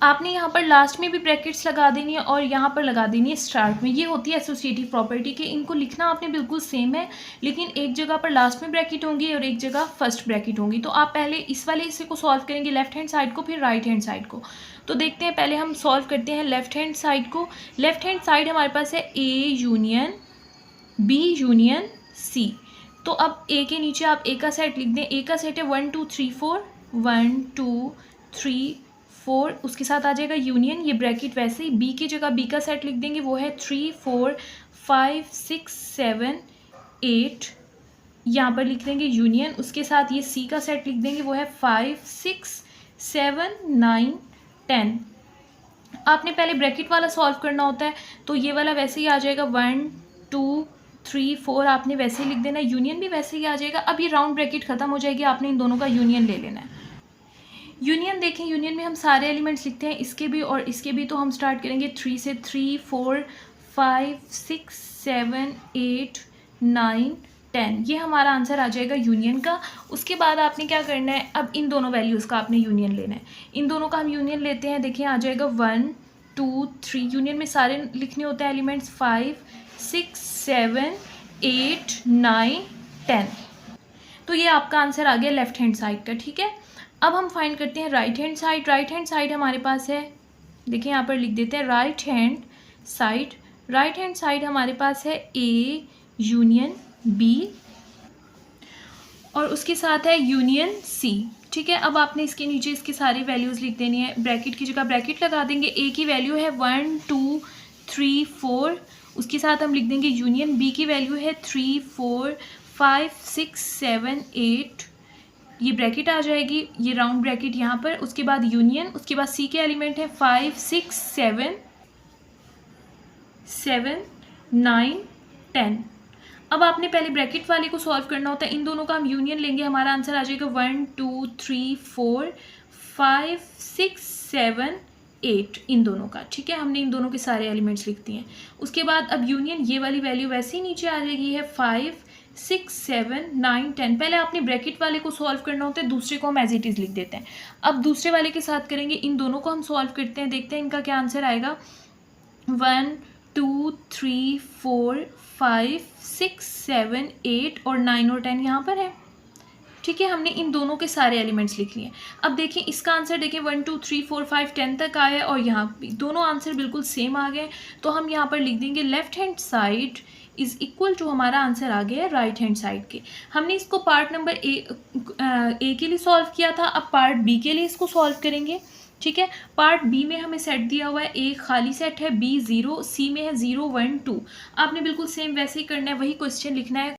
आपने यहाँ पर लास्ट में भी ब्रैकेट्स लगा देनी है और यहाँ पर लगा देनी है स्टार्ट में। ये होती है एसोसिएटिव प्रॉपर्टी के। इनको लिखना आपने बिल्कुल सेम है, लेकिन एक जगह पर लास्ट में ब्रैकेट होंगी और एक जगह फर्स्ट ब्रैकेट होंगी। तो आप पहले इस वाले हिस्से को सॉल्व करेंगे, लेफ्ट हैंड साइड को, फिर राइट हैंड साइड को। तो देखते हैं, पहले हम सॉल्व करते हैं लेफ्ट हैंड साइड को। लेफ्ट हैंड साइड हमारे पास है A union B union C. तो अब ए के नीचे आप ए का सेट लिख दें। ए का सेट है 1 2 3 4, 1 2 3 4, उसके साथ आ जाएगा यूनियन, ये ब्रैकेट वैसे ही। बी की जगह बी का सेट लिख देंगे, वो है 3 4 5 6 7 8, यहाँ पर लिख देंगे यूनियन। उसके साथ ये सी का सेट लिख देंगे, वो है 5 6 7 9 10। आपने पहले ब्रैकेट वाला सॉल्व करना होता है, तो ये वाला वैसे ही आ जाएगा 1 2 3 4, आपने वैसे ही लिख देना है। यूनियन भी वैसे ही आ जाएगा। अब ये राउंड ब्रैकेट खत्म हो जाएगी, आपने इन दोनों का यूनियन ले लेना है। यूनियन देखें, यूनियन में हम सारे एलिमेंट्स लिखते हैं, इसके भी और इसके भी। तो हम स्टार्ट करेंगे 3 से, 3 4 5 6 7 8 9 10, ये हमारा आंसर आ जाएगा यूनियन का। उसके बाद आपने क्या करना है, अब इन दोनों वैल्यूज़ का आपने यूनियन लेना है। इन दोनों का हम यूनियन लेते हैं, देखिए आ जाएगा 1 2 3, यूनियन में सारे लिखने होते हैं एलिमेंट्स, 5 6 7 8 9 10। तो ये आपका आंसर आ गया लेफ्ट हैंड साइड का। ठीक है, अब हम फाइंड करते हैं right hand side. Right hand side हमारे पास है, देखिए यहाँ पर लिख देते हैं right hand side. Right hand side हमारे पास है ए यूनियन बी और उसके साथ है यूनियन सी। ठीक है, अब आपने इसके नीचे इसकी सारी वैल्यूज़ लिख देनी है। ब्रैकेट की जगह ब्रैकेट लगा देंगे। ए की वैल्यू है 1 2 3 4, उसके साथ हम लिख देंगे यूनियन। बी की वैल्यू है 3 4 5 6 7 8, ये ब्रैकेट आ जाएगी, ये राउंड ब्रैकेट यहाँ पर। उसके बाद यूनियन, उसके बाद सी के एलिमेंट है 5 6 7 7 9 10। अब आपने पहले ब्रैकेट वाले को सॉल्व करना होता है, इन दोनों का हम यूनियन लेंगे, हमारा आंसर आ जाएगा 1 2 3 4 5 6 7 8, इन दोनों का। ठीक है, हमने इन दोनों के सारे एलिमेंट्स लिख दिए हैं। उसके बाद अब यूनियन, ये वाली वैल्यू वैसे ही नीचे आ जाएगी, है 5 6 7 9 10। पहले आपने ब्रैकेट वाले को सॉल्व करना होता है, दूसरे को हम एज इट इज़ लिख देते हैं। अब दूसरे वाले के साथ करेंगे, इन दोनों को हम सॉल्व करते हैं, देखते हैं इनका क्या आंसर आएगा। 1 2 3 4 5 6 7 8 और 9 और 10 यहाँ पर है। ठीक है, हमने इन दोनों के सारे एलिमेंट्स लिख लिए। अब देखिए इसका आंसर, देखिए 1 2 3 4 5 10 तक आया और यहाँ भी दोनों आंसर बिल्कुल सेम आ गए। तो हम यहाँ पर लिख देंगे left hand side is equal to, हमारा आंसर आ गया राइट हैंड साइड के। हमने इसको पार्ट नंबर ए के लिए सॉल्व किया था, अब पार्ट बी के लिए इसको सॉल्व करेंगे। ठीक है। पार्ट बी में हमें सेट दिया हुआ है, ए खाली सेट है, बी 0, सी में है 0 1 2। आपने बिल्कुल सेम वैसे ही करना है, वही क्वेश्चन लिखना है।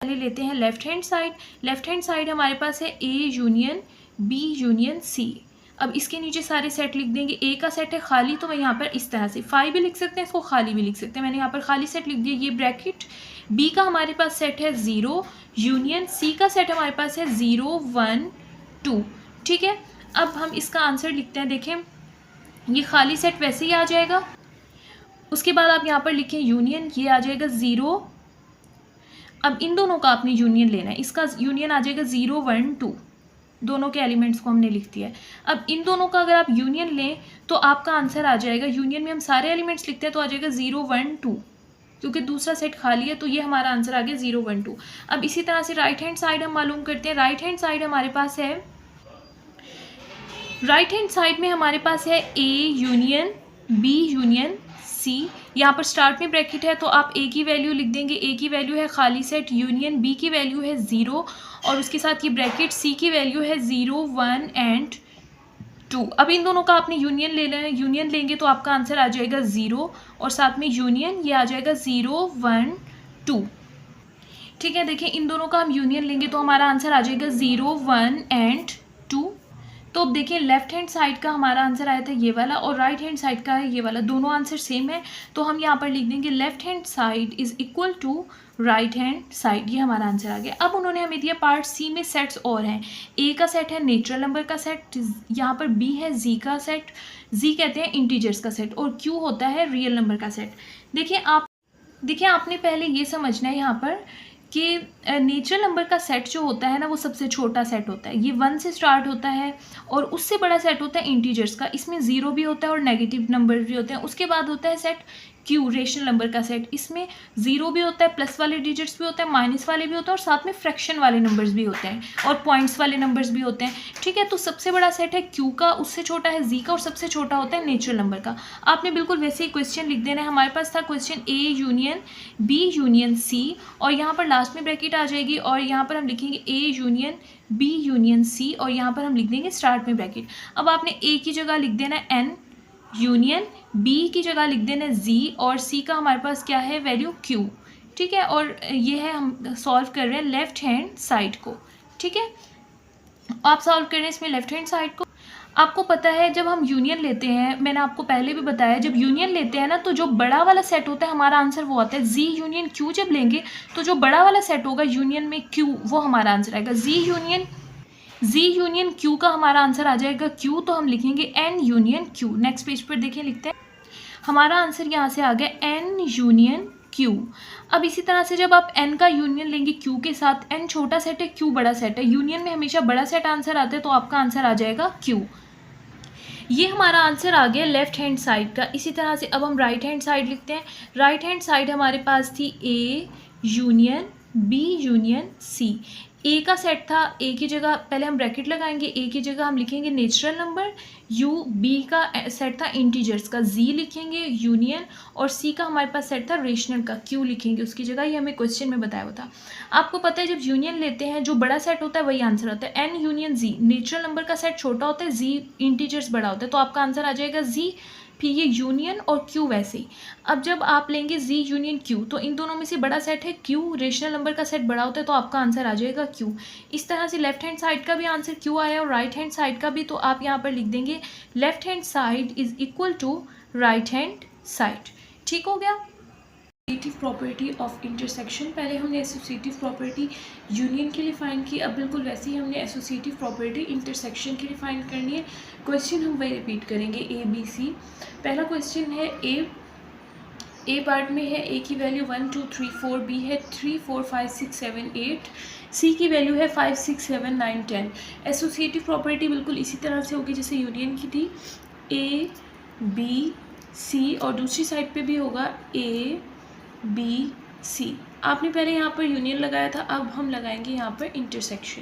पहले लेते हैं left hand side. Left hand side हमारे पास है A union B union C. अब इसके नीचे सारे सेट लिख देंगे। ए का सेट है खाली, तो मैं यहाँ पर इस तरह से 5 भी लिख सकते हैं, इसको खाली भी लिख सकते हैं। मैंने यहाँ पर खाली सेट लिख दिया, ये ब्रैकेट। बी का हमारे पास सेट है 0 यूनियन सी का सेट हमारे पास है 0 1 2। ठीक है, अब हम इसका आंसर लिखते हैं। देखें, ये खाली सेट वैसे ही आ जाएगा। उसके बाद आप यहाँ पर लिखें यूनियन, ये आ जाएगा 0। अब इन दोनों का आपने यूनियन लेना है, इसका यूनियन आ जाएगा 0 1 2। दोनों के एलिमेंट्स को हमने लिख दिया है। अब इन दोनों का अगर आप यूनियन लें तो आपका आंसर आ जाएगा, यूनियन में हम सारे एलिमेंट्स लिखते हैं तो आ जाएगा 0 1 2, क्योंकि दूसरा सेट खाली है, तो ये हमारा आंसर आ गया 0 1 2। अब इसी तरह से राइट हैंड साइड हम मालूम करते हैं। राइट हैंड साइड हमारे पास है, राइट हैंड साइड में हमारे पास है A union B union C. यहाँ पर स्टार्ट में ब्रैकेट है तो आप ए की वैल्यू लिख देंगे। ए की वैल्यू है खाली सेट यूनियन, बी की वैल्यू है 0 और उसके साथ ये ब्रैकेट, सी की वैल्यू है 0 1 एंड 2। अब इन दोनों का आपने यूनियन ले लेना है। यूनियन लेंगे तो आपका आंसर आ जाएगा 0 और साथ में यूनियन ये आ जाएगा 0 1 2। ठीक है, देखिए इन दोनों का हम यूनियन लेंगे तो हमारा आंसर आ जाएगा 0 1 एंड 2। तो अब देखिए लेफ्ट हैंड साइड का हमारा आंसर आया था ये वाला और राइट हैंड साइड का है ये वाला, दोनों आंसर सेम है। तो हम यहाँ पर लिख देंगे left hand side is equal to right hand side, ये हमारा आंसर आ गया। अब उन्होंने हमें दिया पार्ट सी में सेट्स और हैं। ए का सेट है नेचुरल नंबर का सेट, यहाँ पर बी है जी का सेट, जी कहते हैं इंटीजर्स का सेट, और क्यू होता है रियल नंबर का सेट। देखिए आपने पहले ये समझना है यहाँ पर कि नेचुरल नंबर का सेट जो होता है ना, वो सबसे छोटा सेट होता है। ये 1 से स्टार्ट होता है और उससे बड़ा सेट होता है इंटीजर्स का, इसमें 0 भी होता है और नेगेटिव नंबर भी होते हैं। उसके बाद होता है सेट क्यू रेशनल नंबर का सेट, इसमें 0 भी होता है, प्लस वाले डिजिट्स भी होते हैं, माइनस वाले भी होते हैं और साथ में फ्रैक्शन वाले नंबर्स भी होते हैं और पॉइंट्स वाले नंबर्स भी होते हैं। ठीक है, तो सबसे बड़ा सेट है क्यू का, उससे छोटा है जी का और सबसे छोटा होता है नेचुरल नंबर का। आपने बिल्कुल वैसे ही क्वेश्चन लिख देना है। हमारे पास था question A union B union C और यहाँ पर लास्ट में ब्रैकेट आ जाएगी और यहाँ पर हम लिखेंगे A union B union C और यहाँ पर हम लिख देंगे स्टार्ट में ब्रैकेट। अब आपने ए की जगह लिख देना है एन यूनियन, बी की जगह लिख देना है जी और सी का हमारे पास क्या है वैल्यू क्यू। ठीक है, और ये है हम सॉल्व कर रहे हैं लेफ्ट हैंड साइड को। ठीक है, आप सॉल्व कर रहे हैं इसमें लेफ्ट हैंड साइड को। आपको पता है जब हम यूनियन लेते हैं, मैंने आपको पहले भी बताया, जब यूनियन लेते हैं ना तो जो बड़ा वाला सेट होता है हमारा आंसर वो आता है। जी यूनियन क्यू जब लेंगे तो जो बड़ा वाला सेट होगा यूनियन में क्यू, वो हमारा आंसर आएगा। जी यूनियन क्यू का हमारा आंसर आ जाएगा क्यू, तो हम लिखेंगे N union Q. Next page पर देखिए लिखते हैं, हमारा आंसर यहाँ से आ गया एन यूनियन क्यू। अब इसी तरह से जब आप n का यूनियन लेंगे q के साथ, n छोटा सेट है q बड़ा सेट है, यूनियन में हमेशा बड़ा सेट आंसर आता है, तो आपका आंसर आ जाएगा q। ये हमारा आंसर आ गया लेफ्ट हैंड साइड का। इसी तरह से अब हम राइट हैंड साइड लिखते हैं। राइट हैंड साइड हमारे पास थी a union b union c। ए का सेट था, ए की जगह पहले हम ब्रैकेट लगाएंगे, ए की जगह हम लिखेंगे नेचुरल नंबर यू, बी का सेट था इंटीजर्स का, जी लिखेंगे यूनियन और सी का हमारे पास सेट था रेशनल का, क्यू लिखेंगे उसकी जगह। ये हमें क्वेश्चन में बताया हुआ था। आपको पता है जब यूनियन लेते हैं जो बड़ा सेट होता है वही आंसर होता है। एन यूनियन जी, नेचुरल नंबर का सेट छोटा होता है, जी इंटीजर्स बड़ा होता है, तो आपका आंसर आ जाएगा जी। फिर ये यूनियन और क्यू वैसे ही। अब जब आप लेंगे जी यूनियन क्यू तो इन दोनों में से बड़ा सेट है क्यू, रेशनल नंबर का सेट बड़ा होता है, तो आपका आंसर आ जाएगा क्यू। इस तरह से लेफ्ट हैंड साइड का भी आंसर क्यू आया और राइट हैंड साइड का भी, तो आप यहाँ पर लिख देंगे left hand side is equal to right hand side. ठीक हो गया। एसोसिएटिव प्रॉपर्टी ऑफ इंटरसेक्शन, पहले हमने एसोसिएटिव प्रॉपर्टी यूनियन के लिए फाइंड की, अब बिल्कुल वैसे ही हमने एसोसिएटिव प्रॉपर्टी इंटरसेक्शन के लिए फाइंड करनी है। क्वेश्चन हम वही रिपीट करेंगे ए बी सी। पहला क्वेश्चन है ए पार्ट में है, ए की वैल्यू 1 2 3 4, बी है 3 4 5 6 7 8, सी की वैल्यू है 5 6 7 9 10। एसोसिएटिव प्रॉपर्टी बिल्कुल इसी तरह से होगी जैसे यूनियन की थी, ए बी सी और दूसरी साइड पे भी होगा ए बी सी। आपने पहले यहाँ पर यूनियन लगाया था, अब हम लगाएंगे यहाँ पर इंटरसेक्शन।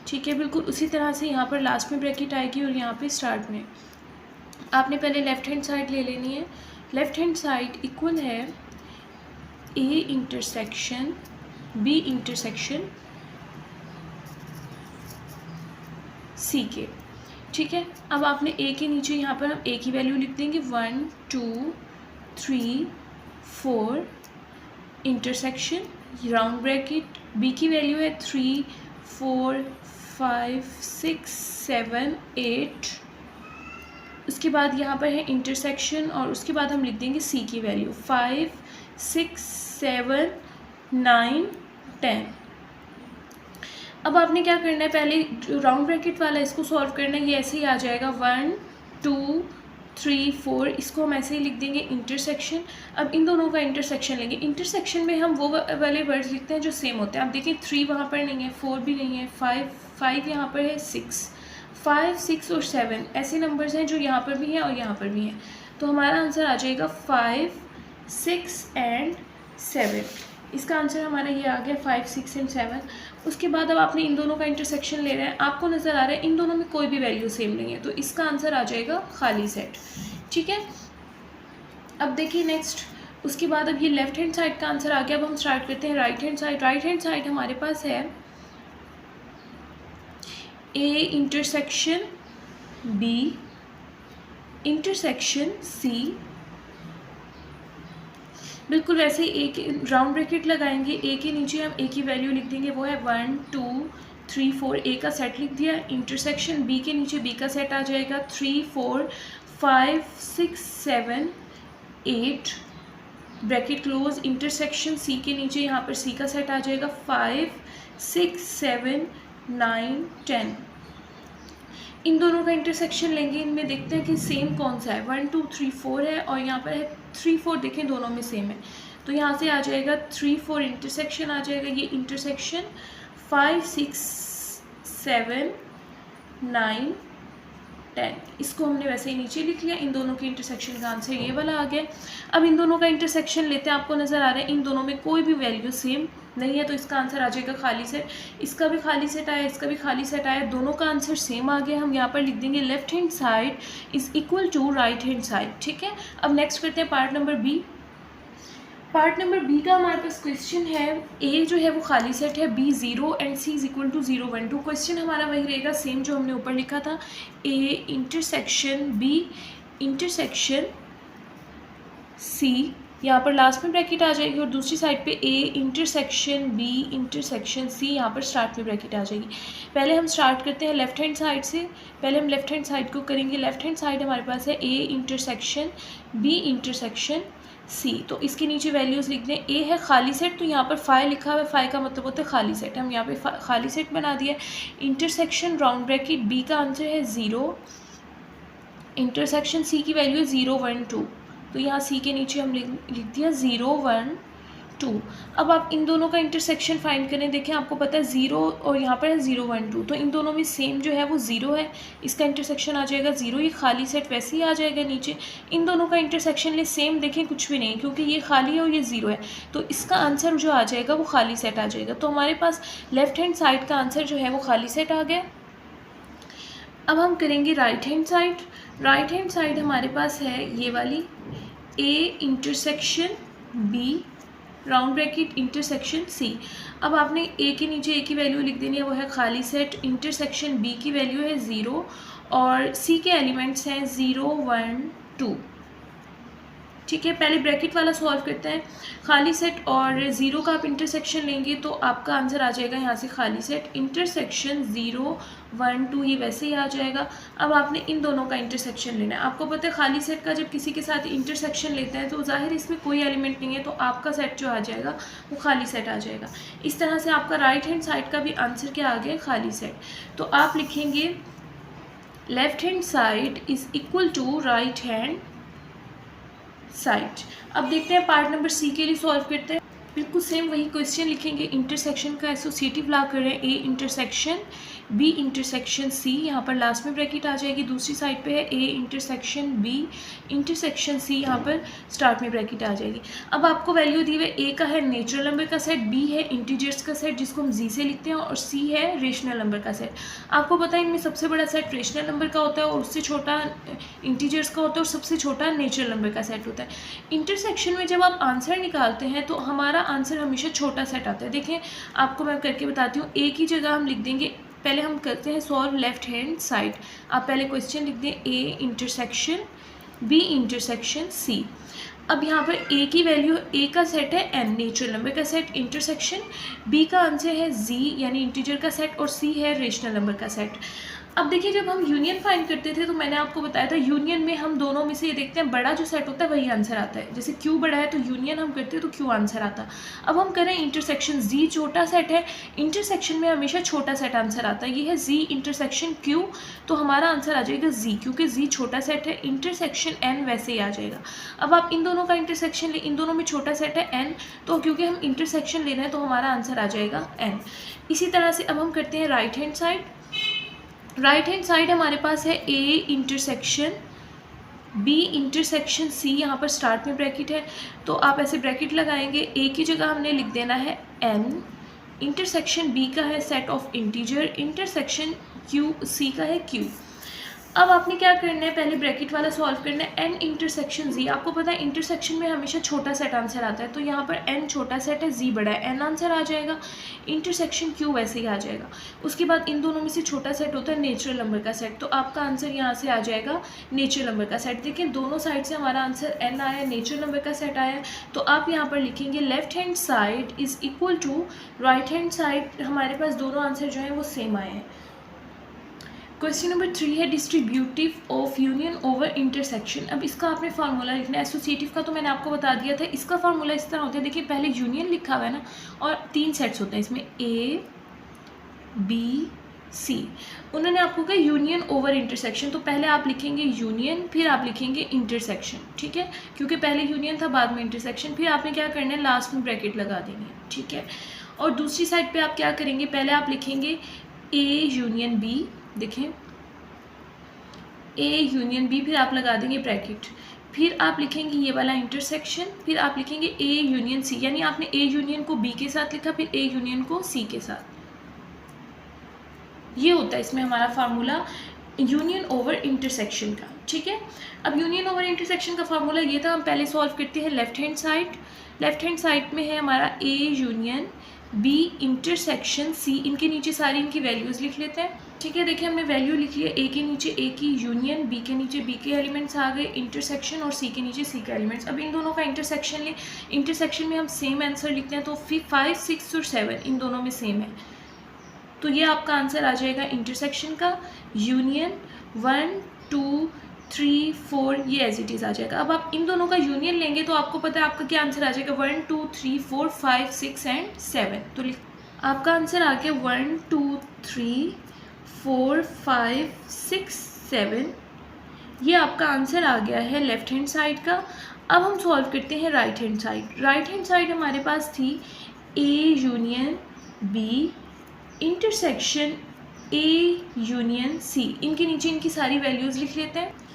ठीक है, बिल्कुल उसी तरह से यहाँ पर लास्ट में ब्रैकेट आएगी और यहाँ पे स्टार्ट में। आपने पहले लेफ्ट हैंड साइड ले लेनी है। लेफ्ट हैंड साइड इक्वल है A intersection B intersection C के। ठीक है। अब आपने ए के नीचे यहाँ पर हम ए की वैल्यू लिख देंगे 1 2 3 4 इंटरसेक्शन राउंड ब्रैकेट, बी की वैल्यू है 3 4 5 6 7 8, उसके बाद यहाँ पर है इंटरसेक्शन और उसके बाद हम लिख देंगे सी की वैल्यू 5 6 7 9 10। अब आपने क्या करना है, पहले जो राउंड ब्रैकेट वाला इसको सॉल्व करना है, ये ऐसे ही आ जाएगा 1 2 3 4, इसको हम ऐसे ही लिख देंगे इंटरसेक्शन। अब इन दोनों का इंटरसेक्शन लेंगे। इंटरसेक्शन में हम वो वाले वर्ड्स लिखते हैं जो सेम होते हैं। आप देखिए 3 वहाँ पर नहीं है, 4 भी नहीं है, 5 यहाँ पर है, 5 6 और 7 ऐसे नंबर्स हैं जो यहाँ पर भी हैं और यहाँ पर भी हैं। तो हमारा आंसर आ जाएगा 5 6 एंड 7। इसका आंसर हमारा ये आ गया 5 6 एंड 7। उसके बाद अब आपने इन दोनों का इंटरसेक्शन ले रहे हैं, आपको नज़र आ रहा है इन दोनों में कोई भी वैल्यू सेम नहीं है, तो इसका आंसर आ जाएगा खाली सेट। ठीक है, अब देखिए नेक्स्ट, उसके बाद अब ये लेफ्ट हैंड साइड का आंसर आ गया। अब हम स्टार्ट करते हैं right hand side. Right hand side हमारे पास है A intersection B intersection C, बिल्कुल वैसे ही एक राउंड ब्रैकेट लगाएंगे, ए के नीचे हम ए की वैल्यू लिख देंगे, वो है 1 2 3 4, ए का सेट लिख दिया। इंटरसेक्शन बी के नीचे बी का सेट आ जाएगा 3 4 5 6 7 8 ब्रैकेट क्लोज। इंटरसेक्शन सी के नीचे यहाँ पर सी का सेट आ जाएगा 5 6 7 9 10। इन दोनों का इंटरसेक्शन लेंगे, इनमें देखते हैं कि सेम कौन सा है। 1 2 3 4 है और यहाँ पर है 3 4, देखें दोनों में सेम है, तो यहाँ से आ जाएगा 3 4 इंटरसेक्शन आ जाएगा। ये इंटरसेक्शन 5 6 7 9 10, इसको हमने वैसे ही नीचे लिख लिया। इन दोनों के इंटरसेक्शन का आंसर ये वाला आ गया। अब इन दोनों का इंटरसेक्शन लेते हैं, आपको नज़र आ रहा है इन दोनों में कोई भी वैल्यू सेम नहीं है, तो इसका आंसर आ जाएगा खाली सेट। इसका भी खाली सेट आया, इसका भी खाली सेट आया, दोनों का आंसर सेम आ गया। हम यहाँ पर लिख देंगे left hand side is equal to right hand side. ठीक है, अब नेक्स्ट करते हैं part number B. Part number B का हमारे पास क्वेश्चन है, ए जो है वो खाली सेट है, B 0 and C is equal to 0 1 2। Question हमारा वही रहेगा सेम जो हमने ऊपर लिखा था, A intersection B intersection C, यहाँ पर लास्ट में ब्रैकेट आ जाएगी और दूसरी साइड पे A intersection B intersection C, यहाँ पर स्टार्ट में ब्रैकेट आ जाएगी। पहले हम स्टार्ट करते हैं लेफ्ट हैंड साइड से। पहले हम लेफ्ट हैंड साइड को करेंगे। लेफ्ट हैंड साइड हमारे पास है A intersection B intersection C, तो इसके नीचे वैल्यूज़ लिख दें। ए है खाली सेट, तो यहाँ पर 5 लिखा हुआ है, 5 का मतलब होता है खाली सेट, हम यहाँ पे खाली सेट बना दिया। इंटरसेक्शन राउंड ब्रैकेट बी का आंसर है 0, इंटरसेक्शन सी की वैल्यू है 0 1 2, तो यहाँ सी के नीचे हम लिख दिया 0 1 2। अब आप इन दोनों का इंटरसेक्शन फाइंड करें, देखें आपको पता है 0 और यहाँ पर है 0 1 2, तो इन दोनों में सेम जो है वो 0 है, इसका इंटरसेक्शन आ जाएगा 0। ये खाली सेट वैसे ही आ जाएगा नीचे। इन दोनों का इंटरसेक्शन ले सेम, देखें कुछ भी नहीं, क्योंकि ये खाली है और ये 0 है, तो इसका आंसर जो आ जाएगा वो खाली सेट आ जाएगा। तो हमारे पास लेफ्ट हैंड साइड का आंसर जो है वो खाली सेट आ गया। अब हम करेंगे right hand side. Right hand side हमारे पास है ये वाली, A intersection B round bracket intersection C. अब आपने ए के नीचे ए की वैल्यू लिख देनी है, वो है खाली सेट। इंटरसेक्शन बी की वैल्यू है 0 और सी के एलिमेंट्स हैं 0 1 2। ठीक है, पहले ब्रैकेट वाला सॉल्व करते हैं। खाली सेट और 0 का आप इंटरसेक्शन लेंगे तो आपका आंसर आ जाएगा यहाँ से खाली सेट। इंटरसेक्शन 0 1 2 ये वैसे ही आ जाएगा। अब आपने इन दोनों का इंटरसेक्शन लेना है। आपको पता है खाली सेट का जब किसी के साथ इंटरसेक्शन लेते हैं तो ज़ाहिर इसमें कोई एलिमेंट नहीं है, तो आपका सेट जो आ जाएगा वो खाली सेट आ जाएगा। इस तरह से आपका राइट हैंड साइड का भी आंसर क्या आ गया, खाली सेट। तो आप लिखेंगे left hand side is equal to right hand side. अब देखते हैं पार्ट नंबर सी के लिए सॉल्व करते हैं। बिल्कुल सेम वही क्वेश्चन लिखेंगे। इंटरसेक्शन का एसोसिएटिव ला कर रहे हैं, A intersection B intersection C, यहाँ पर लास्ट में ब्रैकेट आ जाएगी। दूसरी साइड पे है A intersection B intersection C, यहाँ पर स्टार्ट में ब्रैकेट आ जाएगी। अब आपको वैल्यू दी हुई, ए का है नेचुरल नंबर का सेट, बी है इंटीजर्स का सेट जिसको हम जी से लिखते हैं, और सी है रेशनल नंबर का सेट। आपको पता है इनमें सबसे बड़ा सेट रेशनल नंबर का होता है और उससे छोटा इंटीजर्स का होता है और सबसे छोटा नेचुरल नंबर का सेट होता है। इंटरसेक्शन में जब आप आंसर निकालते हैं तो हमारा आंसर हमेशा छोटा सेट आता है। देखें आपको मैं करके बताती हूँ। ए की जगह हम लिख देंगे, पहले हम करते हैं सॉल्व लेफ्ट हैंड साइड। आप पहले क्वेश्चन लिख दें A intersection B intersection C. अब यहाँ पर ए की वैल्यू, ए का सेट है एन नेचुरल नंबर का सेट, इंटरसेक्शन बी का आंसर है जी यानी इंटीजर का सेट, और सी है रेशनल नंबर का सेट। अब देखिए जब हम यूनियन फाइंड करते थे तो मैंने आपको बताया था यूनियन में हम दोनों में से ये देखते हैं बड़ा जो सेट होता है वही आंसर आता है। जैसे क्यू बड़ा है तो यूनियन हम करते हैं तो क्यू आंसर आता। अब हम करें इंटरसेक्शन, जी छोटा सेट है, इंटरसेक्शन में हमेशा छोटा सेट आंसर आता है। ये है जी इंटरसेक्शन क्यू, तो हमारा आंसर आ जाएगा जी, क्योंकि जी छोटा सेट है। इंटरसेक्शन एन वैसे ही आ जाएगा। अब आप इन दोनों का इंटरसेक्शन ले, इन दोनों में छोटा सेट है एन, तो क्योंकि हम इंटरसेक्शन ले रहे हैं तो हमारा आंसर आ जाएगा एन। इसी तरह से अब हम करते हैं right hand side. Right hand side हमारे पास है A intersection B intersection C, यहाँ पर स्टार्ट में ब्रैकेट है तो आप ऐसे ब्रैकेट लगाएंगे। ए की जगह हमने लिख देना है एन, इंटरसेक्शन बी का है set of integer, intersection Q C का है क्यू। अब आपने क्या करना है, पहले ब्रैकेट वाला सॉल्व करना है। एन इंटरसेक्शन जी, आपको पता है इंटरसेक्शन में हमेशा छोटा सेट आंसर आता है, तो यहाँ पर एन छोटा सेट है, जी बड़ा है, एन आंसर आ जाएगा। इंटरसेक्शन क्यू वैसे ही आ जाएगा। उसके बाद इन दोनों में से छोटा सेट होता है नेचुरल नंबर का सेट, तो आपका आंसर यहाँ से आ जाएगा नेचुरल नंबर का सेट। देखिए दोनों साइड से हमारा आंसर एन आया, नेचुरल नंबर का सेट आया, तो आप यहाँ पर लिखेंगे left hand side is equal to right hand side. हमारे पास दोनों आंसर जो हैं वो सेम आए हैं। क्वेश्चन नंबर 3 है distributive of union over intersection. अब इसका आपने फार्मूला लिखना है। एसोसिएटिव का तो मैंने आपको बता दिया था, इसका फार्मूला इस तरह होता है। देखिए पहले यूनियन लिखा हुआ है ना, और 3 सेट्स होते हैं इसमें ए बी सी। उन्होंने आपको कहा यूनियन ओवर इंटरसेक्शन, तो पहले आप लिखेंगे यूनियन फिर आप लिखेंगे इंटरसेक्शन, ठीक है, क्योंकि पहले यूनियन था बाद में इंटरसेक्शन। फिर आपने क्या करना है, लास्ट में ब्रैकेट लगा देंगे, ठीक है। और दूसरी साइड पे आप क्या करेंगे, पहले आप लिखेंगे ए यूनियन बी, देखें ए यूनियन बी, फिर आप लगा देंगे ब्रैकेट, फिर आप लिखेंगे ये वाला इंटरसेक्शन, फिर आप लिखेंगे ए यूनियन सी, यानी आपने ए यूनियन को बी के साथ लिखा फिर ए यूनियन को सी के साथ। ये होता है इसमें हमारा फार्मूला यूनियन ओवर इंटरसेक्शन का, ठीक है। अब यूनियन ओवर इंटरसेक्शन का फार्मूला ये था। हम पहले सॉल्व करते हैं left hand side. Left hand side में है हमारा A union B intersection C, इनके नीचे सारी इनकी वैल्यूज़ लिख लेते हैं, ठीक है। देखिए हमने वैल्यू लिख लिया, ए के नीचे ए की यूनियन, बी के नीचे बी के एलिमेंट्स आ गए इंटरसेक्शन, और सी के नीचे सी के एलिमेंट्स। अब इन दोनों का इंटरसेक्शन ले, इंटरसेक्शन में हम सेम आंसर लिखते हैं, तो 5, 6 और 7 इन दोनों में सेम है, तो ये आपका आंसर आ जाएगा इंटरसेक्शन का। यूनियन 1 2 3 4 ये एज इट इज़ आ जाएगा। अब आप इन दोनों का यूनियन लेंगे तो आपको पता है आपका क्या आंसर आ जाएगा, 1 2 3 4 5 6 एंड 7। तो आपका आंसर आ गया 1 2 3 4 5 6 7, ये आपका आंसर आ गया है लेफ्ट हैंड साइड का। अब हम सॉल्व करते हैं right hand side. Right hand side हमारे पास थी A union B intersection A union C, इनके नीचे इनकी सारी वैल्यूज़ लिख लेते हैं।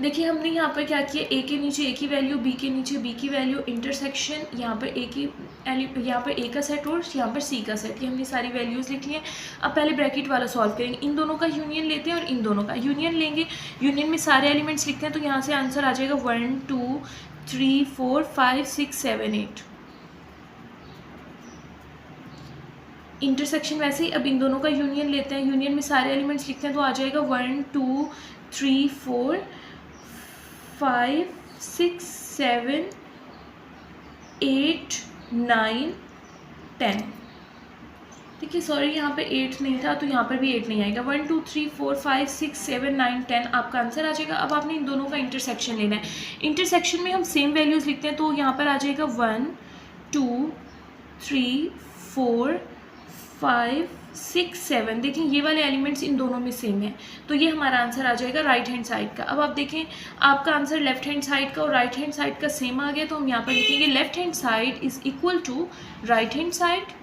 देखिए हमने यहाँ पर क्या किया, ए के नीचे ए की वैल्यू, बी के नीचे बी की वैल्यू, इंटरसेक्शन यहाँ पर ए की, यहाँ पर ए का सेट और यहाँ पर सी का सेट, ये हमने सारी वैल्यूज़ लिख ली हैं। अब पहले ब्रैकेट वाला सॉल्व करेंगे। इन दोनों का यूनियन लेते हैं और इन दोनों का यूनियन लेंगे, यूनियन में सारे एलिमेंट्स लिखते हैं, तो यहाँ से आंसर आ जाएगा 1 2 3 4 5 6 7 8। इंटरसेक्शन वैसे ही। अब इन दोनों का यूनियन लेते हैं, यूनियन में सारे एलिमेंट्स लिखते हैं, तो आ जाएगा 1 2 3 4 5 6 7 8 9 10। देखिए सॉरी यहाँ पे 8 नहीं था, तो यहाँ पर भी 8 नहीं आएगा। 1 2 3 4 5 6 7 9 10 आपका आंसर आ जाएगा। अब आपने इन दोनों का इंटरसेक्शन लेना है। इंटरसेक्शन में हम सेम वैल्यूज़ लिखते हैं, तो यहाँ पर आ जाएगा 1 2 3 4 5 6 7। देखें ये वाले एलिमेंट्स इन दोनों में सेम है, तो ये हमारा आंसर आ जाएगा राइट हैंड साइड का। अब आप देखें आपका आंसर लेफ्ट हैंड साइड का और राइट हैंड साइड का सेम आ गया, तो हम यहाँ पर लिखेंगे left hand side is equal to right hand side.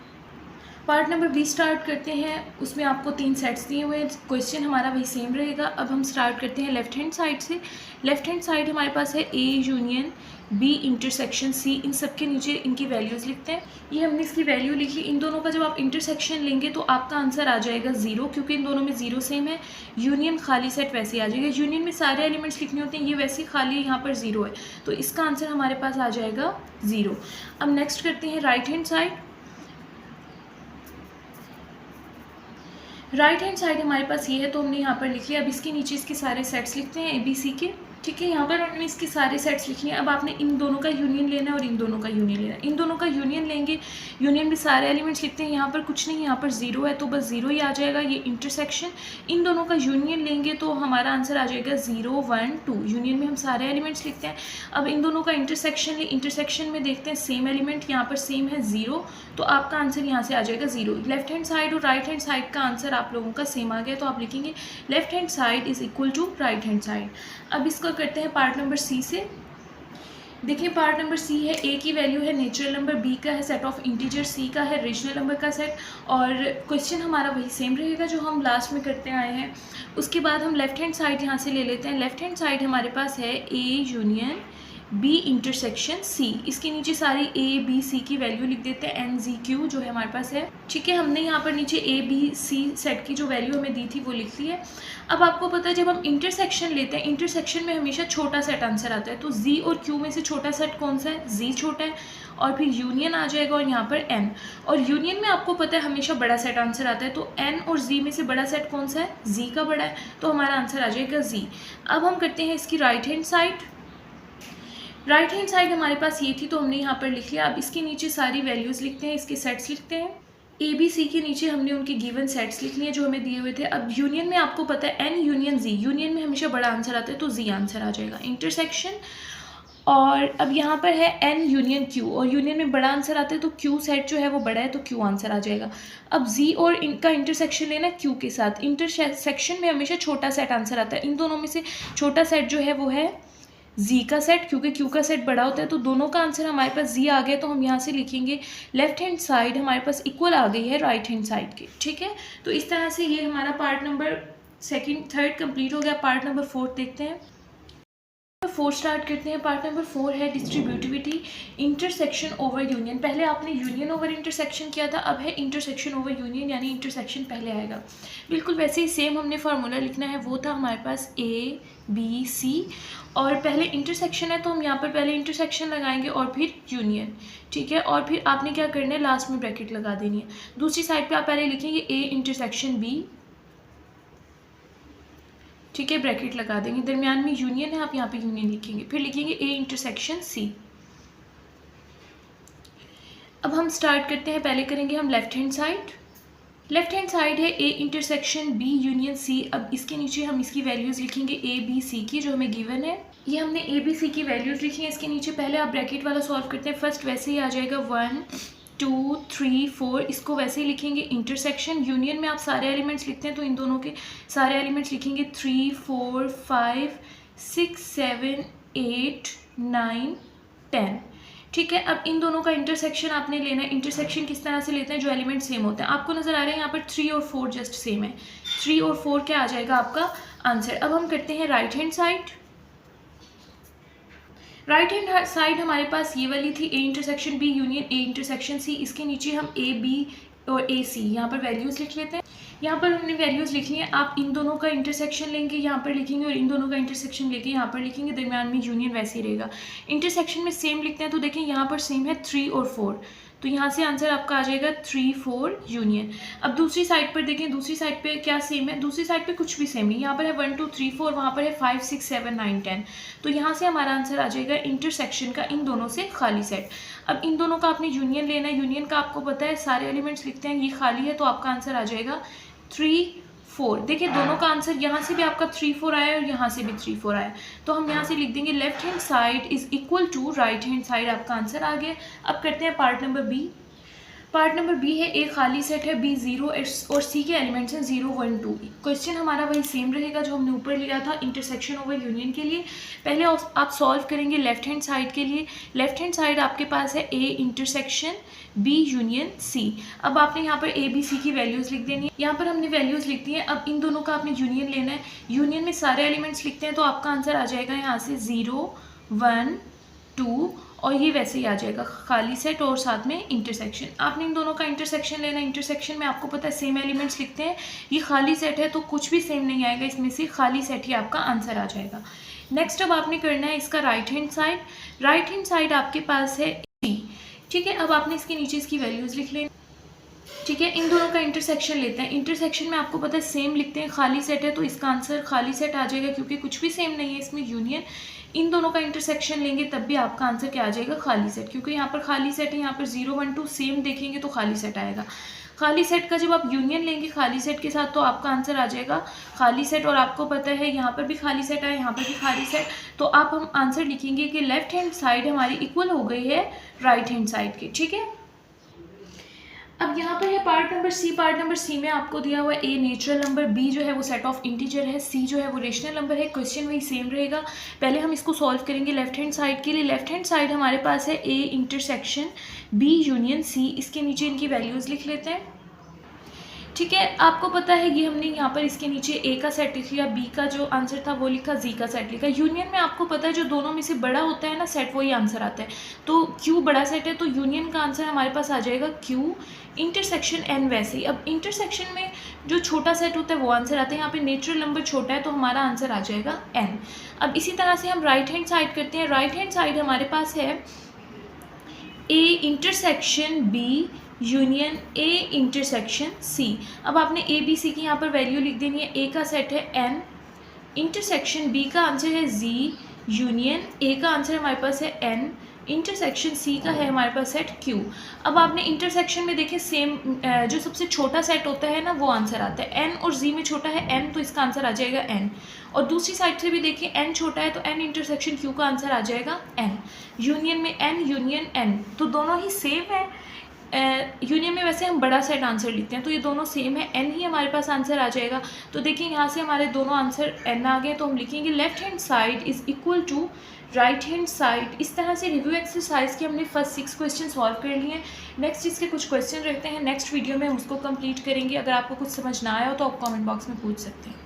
Part number 20 start करते हैं। उसमें आपको 3 सेट्स दिए हुए हैं, क्वेश्चन हमारा वही सेम रहेगा। अब हम स्टार्ट करते हैं लेफ्ट हैंड साइड से। लेफ्ट हैंड साइड हमारे पास है A union B intersection C, इन सब के नीचे इनकी वैल्यूज़ लिखते हैं। ये हमने इसकी वैल्यू लिखी। इन दोनों का जब आप इंटरसेक्शन लेंगे तो आपका आंसर आ जाएगा 0, क्योंकि इन दोनों में 0 सेम है। यूनियन खाली सेट वैसे आ जाएगा, यूनियन में सारे एलिमेंट्स लिखने होते हैं, ये वैसे खाली यहाँ पर 0 है, तो इसका आंसर हमारे पास आ जाएगा 0। अब नेक्स्ट करते हैं right hand side. Right hand side हमारे पास ये है तो हमने यहाँ पर लिख लिया। अब इसके नीचे इसके सारे सेट्स लिखते हैं ABC के, ठीक है। यहाँ पर हमने इसके सारे सेट्स लिख लिए। अब आपने इन दोनों का यूनियन लेना है और इन दोनों का यूनियन लेना है। इन दोनों का यूनियन लेंगे, यूनियन में सारे एलिमेंट्स लिखते हैं। यहाँ पर कुछ नहीं, यहाँ पर 0 है तो बस 0 ही आ जाएगा, ये इंटरसेक्शन। इन दोनों का यूनियन लेंगे तो हमारा आंसर आ जाएगा 0 1 2। यूनियन में हम सारे एलिमेंट्स लिखते हैं। अब इन दोनों का इंटरसेक्शन ले, इंटरसेक्शन में देखते हैं सेम एलिमेंट, यहाँ पर सेम है 0, तो आपका आंसर यहाँ से आ जाएगा 0। लेफ्ट हैंड साइड और राइट हैंड साइड का आंसर आप लोगों का सेम आ गया, तो आप लिखेंगे left hand side is equal to right hand side. अब इसका करते हैं पार्ट नंबर सी से। देखिए पार्ट नंबर सी है, ए की वैल्यू है नेचुरल नंबर, बी का है सेट ऑफ इंटीजर, सी का है रेशनल नंबर का सेट। और क्वेश्चन हमारा वही सेम रहेगा जो हम लास्ट में करते आए हैं। उसके बाद हम लेफ्ट हैंड साइड यहाँ से ले लेते हैं। लेफ्ट हैंड साइड हमारे पास है A union B intersection C. इसके नीचे सारी ए बी सी की वैल्यू लिख देते हैं, एन जी क्यू जो है हमारे पास है, ठीक है। हमने यहाँ पर नीचे ए बी सी सेट की जो वैल्यू हमें दी थी वो लिख ली है। अब आपको पता है जब हम इंटरसेक्शन लेते हैं, इंटरसेक्शन में हमेशा छोटा सेट आंसर आता है, तो जी और क्यू में से छोटा सेट कौन सा है, जी छोटा है, और फिर यूनियन आ जाएगा और यहाँ पर एन। और यूनियन में आपको पता है हमेशा बड़ा सेट आंसर आता है, तो एन और जी में से बड़ा सेट कौन सा है, जी का बड़ा है, तो हमारा आंसर आ जाएगा जी। अब हम करते हैं इसकी right hand side. Right hand side हमारे पास ये थी तो हमने यहाँ पर लिख लिया। अब इसके नीचे सारी वैल्यूज़ लिखते हैं, इसके सेट्स लिखते हैं। ए बी सी के नीचे हमने उनके गिवन सेट्स लिख लिए जो हमें दिए हुए थे। अब यूनियन में आपको पता है एन यूनियन जी, यूनियन में हमेशा बड़ा आंसर आता है तो जी आंसर आ जाएगा। इंटरसेक्शन, और अब यहाँ पर है एन यूनियन क्यू, और यूनियन में बड़ा आंसर आता है तो क्यू सेट जो है वो बड़ा है तो क्यू आंसर आ जाएगा। अब जी और इनका इंटरसेक्शन लेना क्यू के साथ। इंटरसेक्शन में हमेशा छोटा सेट आंसर आता है, इन दोनों में से छोटा सेट जो है वो है जी का सेट, क्योंकि क्यू का सेट बड़ा होता है, तो दोनों का आंसर हमारे पास जी आ गया। तो हम यहाँ से लिखेंगे लेफ्ट हैंड साइड हमारे पास इक्वल आ गई है राइट हैंड साइड के, ठीक है। तो इस तरह से ये हमारा part number second third complete हो गया। पार्ट नंबर 4 देखते हैं। 4 स्टार्ट करते हैं। पार्ट नंबर 4 है डिस्ट्रीब्यूटिविटी, इंटरसेक्शन ओवर यूनियन। पहले आपने यूनियन ओवर इंटरसेक्शन किया था, अब है इंटरसेक्शन ओवर यूनियन, यानी इंटरसेक्शन पहले आएगा। बिल्कुल वैसे ही सेम हमने फार्मूला लिखना है, वो था हमारे पास ए बी सी, और पहले इंटरसेक्शन है तो हम यहाँ पर पहले इंटरसेक्शन लगाएंगे और फिर यूनियन, ठीक है। और फिर आपने क्या करना है, लास्ट में ब्रैकेट लगा देनी है। दूसरी साइड पे आप पहले लिखेंगे ए इंटरसेक्शन बी, ठीक है, ब्रैकेट लगा देंगे। दरमियान में यूनियन है, आप यहाँ पे यूनियन लिखेंगे, फिर लिखेंगे ए इंटरसेक्शन सी। अब हम स्टार्ट करते हैं, पहले करेंगे हम left hand side. Left hand side है A intersection B union C. अब इसके नीचे हम इसकी वैल्यूज़ लिखेंगे ए बी सी की जो हमें गिवन है। ये हमने ए बी सी की वैल्यूज़ लिखी है इसके नीचे। पहले आप ब्रैकेट वाला सॉल्व करते हैं, फर्स्ट वैसे ही आ जाएगा 1 2 3 4, इसको वैसे ही लिखेंगे। इंटरसेक्शन यूनियन में आप सारे एलिमेंट्स लिखते हैं तो इन दोनों के सारे एलिमेंट्स लिखेंगे 3 4 5 6 7 8 9 10, ठीक है। अब इन दोनों का इंटरसेक्शन आपने लेना है। इंटरसेक्शन किस तरह से लेते हैं, जो एलिमेंट सेम होते हैं। आपको नजर आ रहा है यहाँ पर 3 और 4 जस्ट सेम है, 3 और 4 क्या आ जाएगा आपका आंसर। अब हम करते हैं right hand side. Right hand side हमारे पास ये वाली थी, A intersection B union A intersection C. इसके नीचे हम ए बी और ए सी यहाँ पर वैल्यूज़ लिख लेते हैं। यहाँ पर हमने वैल्यूज़ लिख ली हैं। आप इन दोनों का इंटरसेक्शन लेंगे, यहाँ पर लिखेंगे, और इन दोनों का इंटरसेक्शन लेके यहाँ पर लिखेंगे। दरमियान में यूनियन वैसे ही रहेगा। इंटरसेक्शन में सेम लिखते हैं तो देखें यहाँ पर सेम है 3 और 4, तो यहाँ से आंसर आपका आ जाएगा 3 4 यूनियन। अब दूसरी साइड पर देखें, दूसरी साइड पे क्या सेम है, दूसरी साइड पे कुछ भी सेम नहीं। यहाँ पर है 1 2 3 4, वहाँ पर है 5 6 7 9 10, तो यहाँ से हमारा आंसर आ जाएगा इंटरसेक्शन का इन दोनों से खाली सेट। अब इन दोनों का आपने यूनियन लेना है। यूनियन का आपको पता है सारे एलिमेंट्स लिखते हैं, ये खाली है तो आपका आंसर आ जाएगा 3 4। देखिए दोनों का आंसर यहाँ से भी आपका 3 4 आया और यहाँ से भी 3 4 आया, तो हम यहाँ से लिख देंगे left hand side is equal to right hand side, आपका आंसर आ गया। अब करते हैं part number B. Part number B है, ए खाली सेट है, बी 0 और सी के एलिमेंट्स हैं 0 1 2। क्वेश्चन हमारा वही सेम रहेगा जो हमने ऊपर लिया था इंटरसेक्शन ओवर यूनियन के लिए। पहले आप सॉल्व करेंगे लेफ्ट हैंड साइड के लिए। लेफ्ट हैंड साइड आपके पास है A intersection B union C. अब आपने यहाँ पर ए बी सी की वैल्यूज़ लिख देनी है। यहाँ पर हमने वैल्यूज़ लिख दी हैं। अब इन दोनों का आपने यूनियन लेना है। यूनियन में सारे एलिमेंट्स लिखते हैं तो आपका आंसर आ जाएगा यहाँ से 0 1 2, और ये वैसे ही आ जाएगा खाली सेट और साथ में इंटरसेक्शन। आपने इन दोनों का इंटरसेक्शन लेना है। इंटरसेक्शन में आपको पता है सेम एलिमेंट्स लिखते हैं, ये खाली सेट है तो कुछ भी सेम नहीं आएगा इसमें से, खाली सेट ही आपका आंसर आ जाएगा। नेक्स्ट अब आपने करना है इसका right hand side. Right hand side आपके पास है सी, ठीक है। अब आपने इसके नीचे इसकी वैल्यूज़ लिख लेनी। ठीक है, इन दोनों का इंटरसेक्शन लेते हैं। इंटरसेक्शन में आपको पता है सेम लिखते हैं, खाली सेट है तो इसका आंसर खाली सेट आ जाएगा क्योंकि कुछ भी सेम नहीं है इसमें, यूनियन। इन दोनों का इंटरसेक्शन लेंगे तब भी आपका आंसर क्या आ जाएगा, खाली सेट, क्योंकि यहाँ पर खाली सेट है, यहाँ पर 0 1 2 सेम देखेंगे तो खाली सेट आएगा। खाली सेट का जब आप यूनियन लेंगे खाली सेट के साथ तो आपका आंसर आ जाएगा खाली सेट। और आपको पता है यहाँ पर भी खाली सेट है, यहाँ पर भी खाली सेट, तो आप हम आंसर लिखेंगे कि लेफ्ट हैंड साइड हमारी इक्वल हो गई है राइट हैंड साइड के। ठीक है, अब यहाँ पर है part number C. Part number C में आपको दिया हुआ ए नेचुरल नंबर, बी जो है वो सेट ऑफ इंटीजर है, सी जो है वो रेशनल नंबर है। क्वेश्चन वही सेम रहेगा। पहले हम इसको सॉल्व करेंगे लेफ्ट हैंड साइड के लिए। लेफ्ट हैंड साइड हमारे पास है A intersection B union C, इसके नीचे इनकी वैल्यूज़ लिख लेते हैं। ठीक है, आपको पता है ये हमने यहाँ पर इसके नीचे ए का सेट लिख लिया, बी का जो आंसर था वो लिखा, जी का सेट लिखा। यूनियन में आपको पता है जो दोनों में से बड़ा होता है ना सेट, वही आंसर आता है। तो क्यू बड़ा सेट है तो यूनियन का आंसर हमारे पास आ जाएगा क्यू इंटरसेक्शन एन। वैसे ही अब इंटरसेक्शन में जो छोटा सेट होता है वो आंसर आता है, यहाँ पे नेचुरल नंबर छोटा है तो हमारा आंसर आ जाएगा एन। अब इसी तरह से हम राइट हैंड साइड करते हैं। राइट हैंड साइड हमारे पास है A intersection B union A intersection C. अब आपने ए बी सी की यहाँ पर वैल्यू लिख देनी है। ए का सेट है एन, इंटरसेक्शन बी का आंसर है जी, यूनियन ए का आंसर हमारे पास है एन, इंटरसेक्शन सी का है हमारे पास सेट क्यू। अब आपने इंटरसेक्शन में देखें सेम जो सबसे छोटा सेट होता है ना वो आंसर आता है। एन और जी में छोटा है एन तो इसका आंसर आ जाएगा एन। और दूसरी साइड से भी देखिए एन छोटा है तो एन इंटरसेक्शन क्यू का आंसर आ जाएगा एन। यूनियन में एन यूनियन एन तो दोनों ही सेम है। यूनियन में वैसे हम बड़ा सेट आंसर लिखते हैं तो ये दोनों सेम है, एन ही हमारे पास आंसर आ जाएगा। तो देखिए यहाँ से हमारे दोनों आंसर एन आ गए तो हम लिखेंगे left hand side is equal to right hand side. इस तरह से रिव्यू एक्सरसाइज के हमने फर्स्ट 6 क्वेश्चन सॉल्व कर लिए हैं। नेक्स्ट इसके कुछ क्वेश्चन रहते हैं, नेक्स्ट वीडियो में हम उसको कंप्लीट करेंगे। अगर आपको कुछ समझ ना आया हो तो आप कमेंट बॉक्स में पूछ सकते हैं।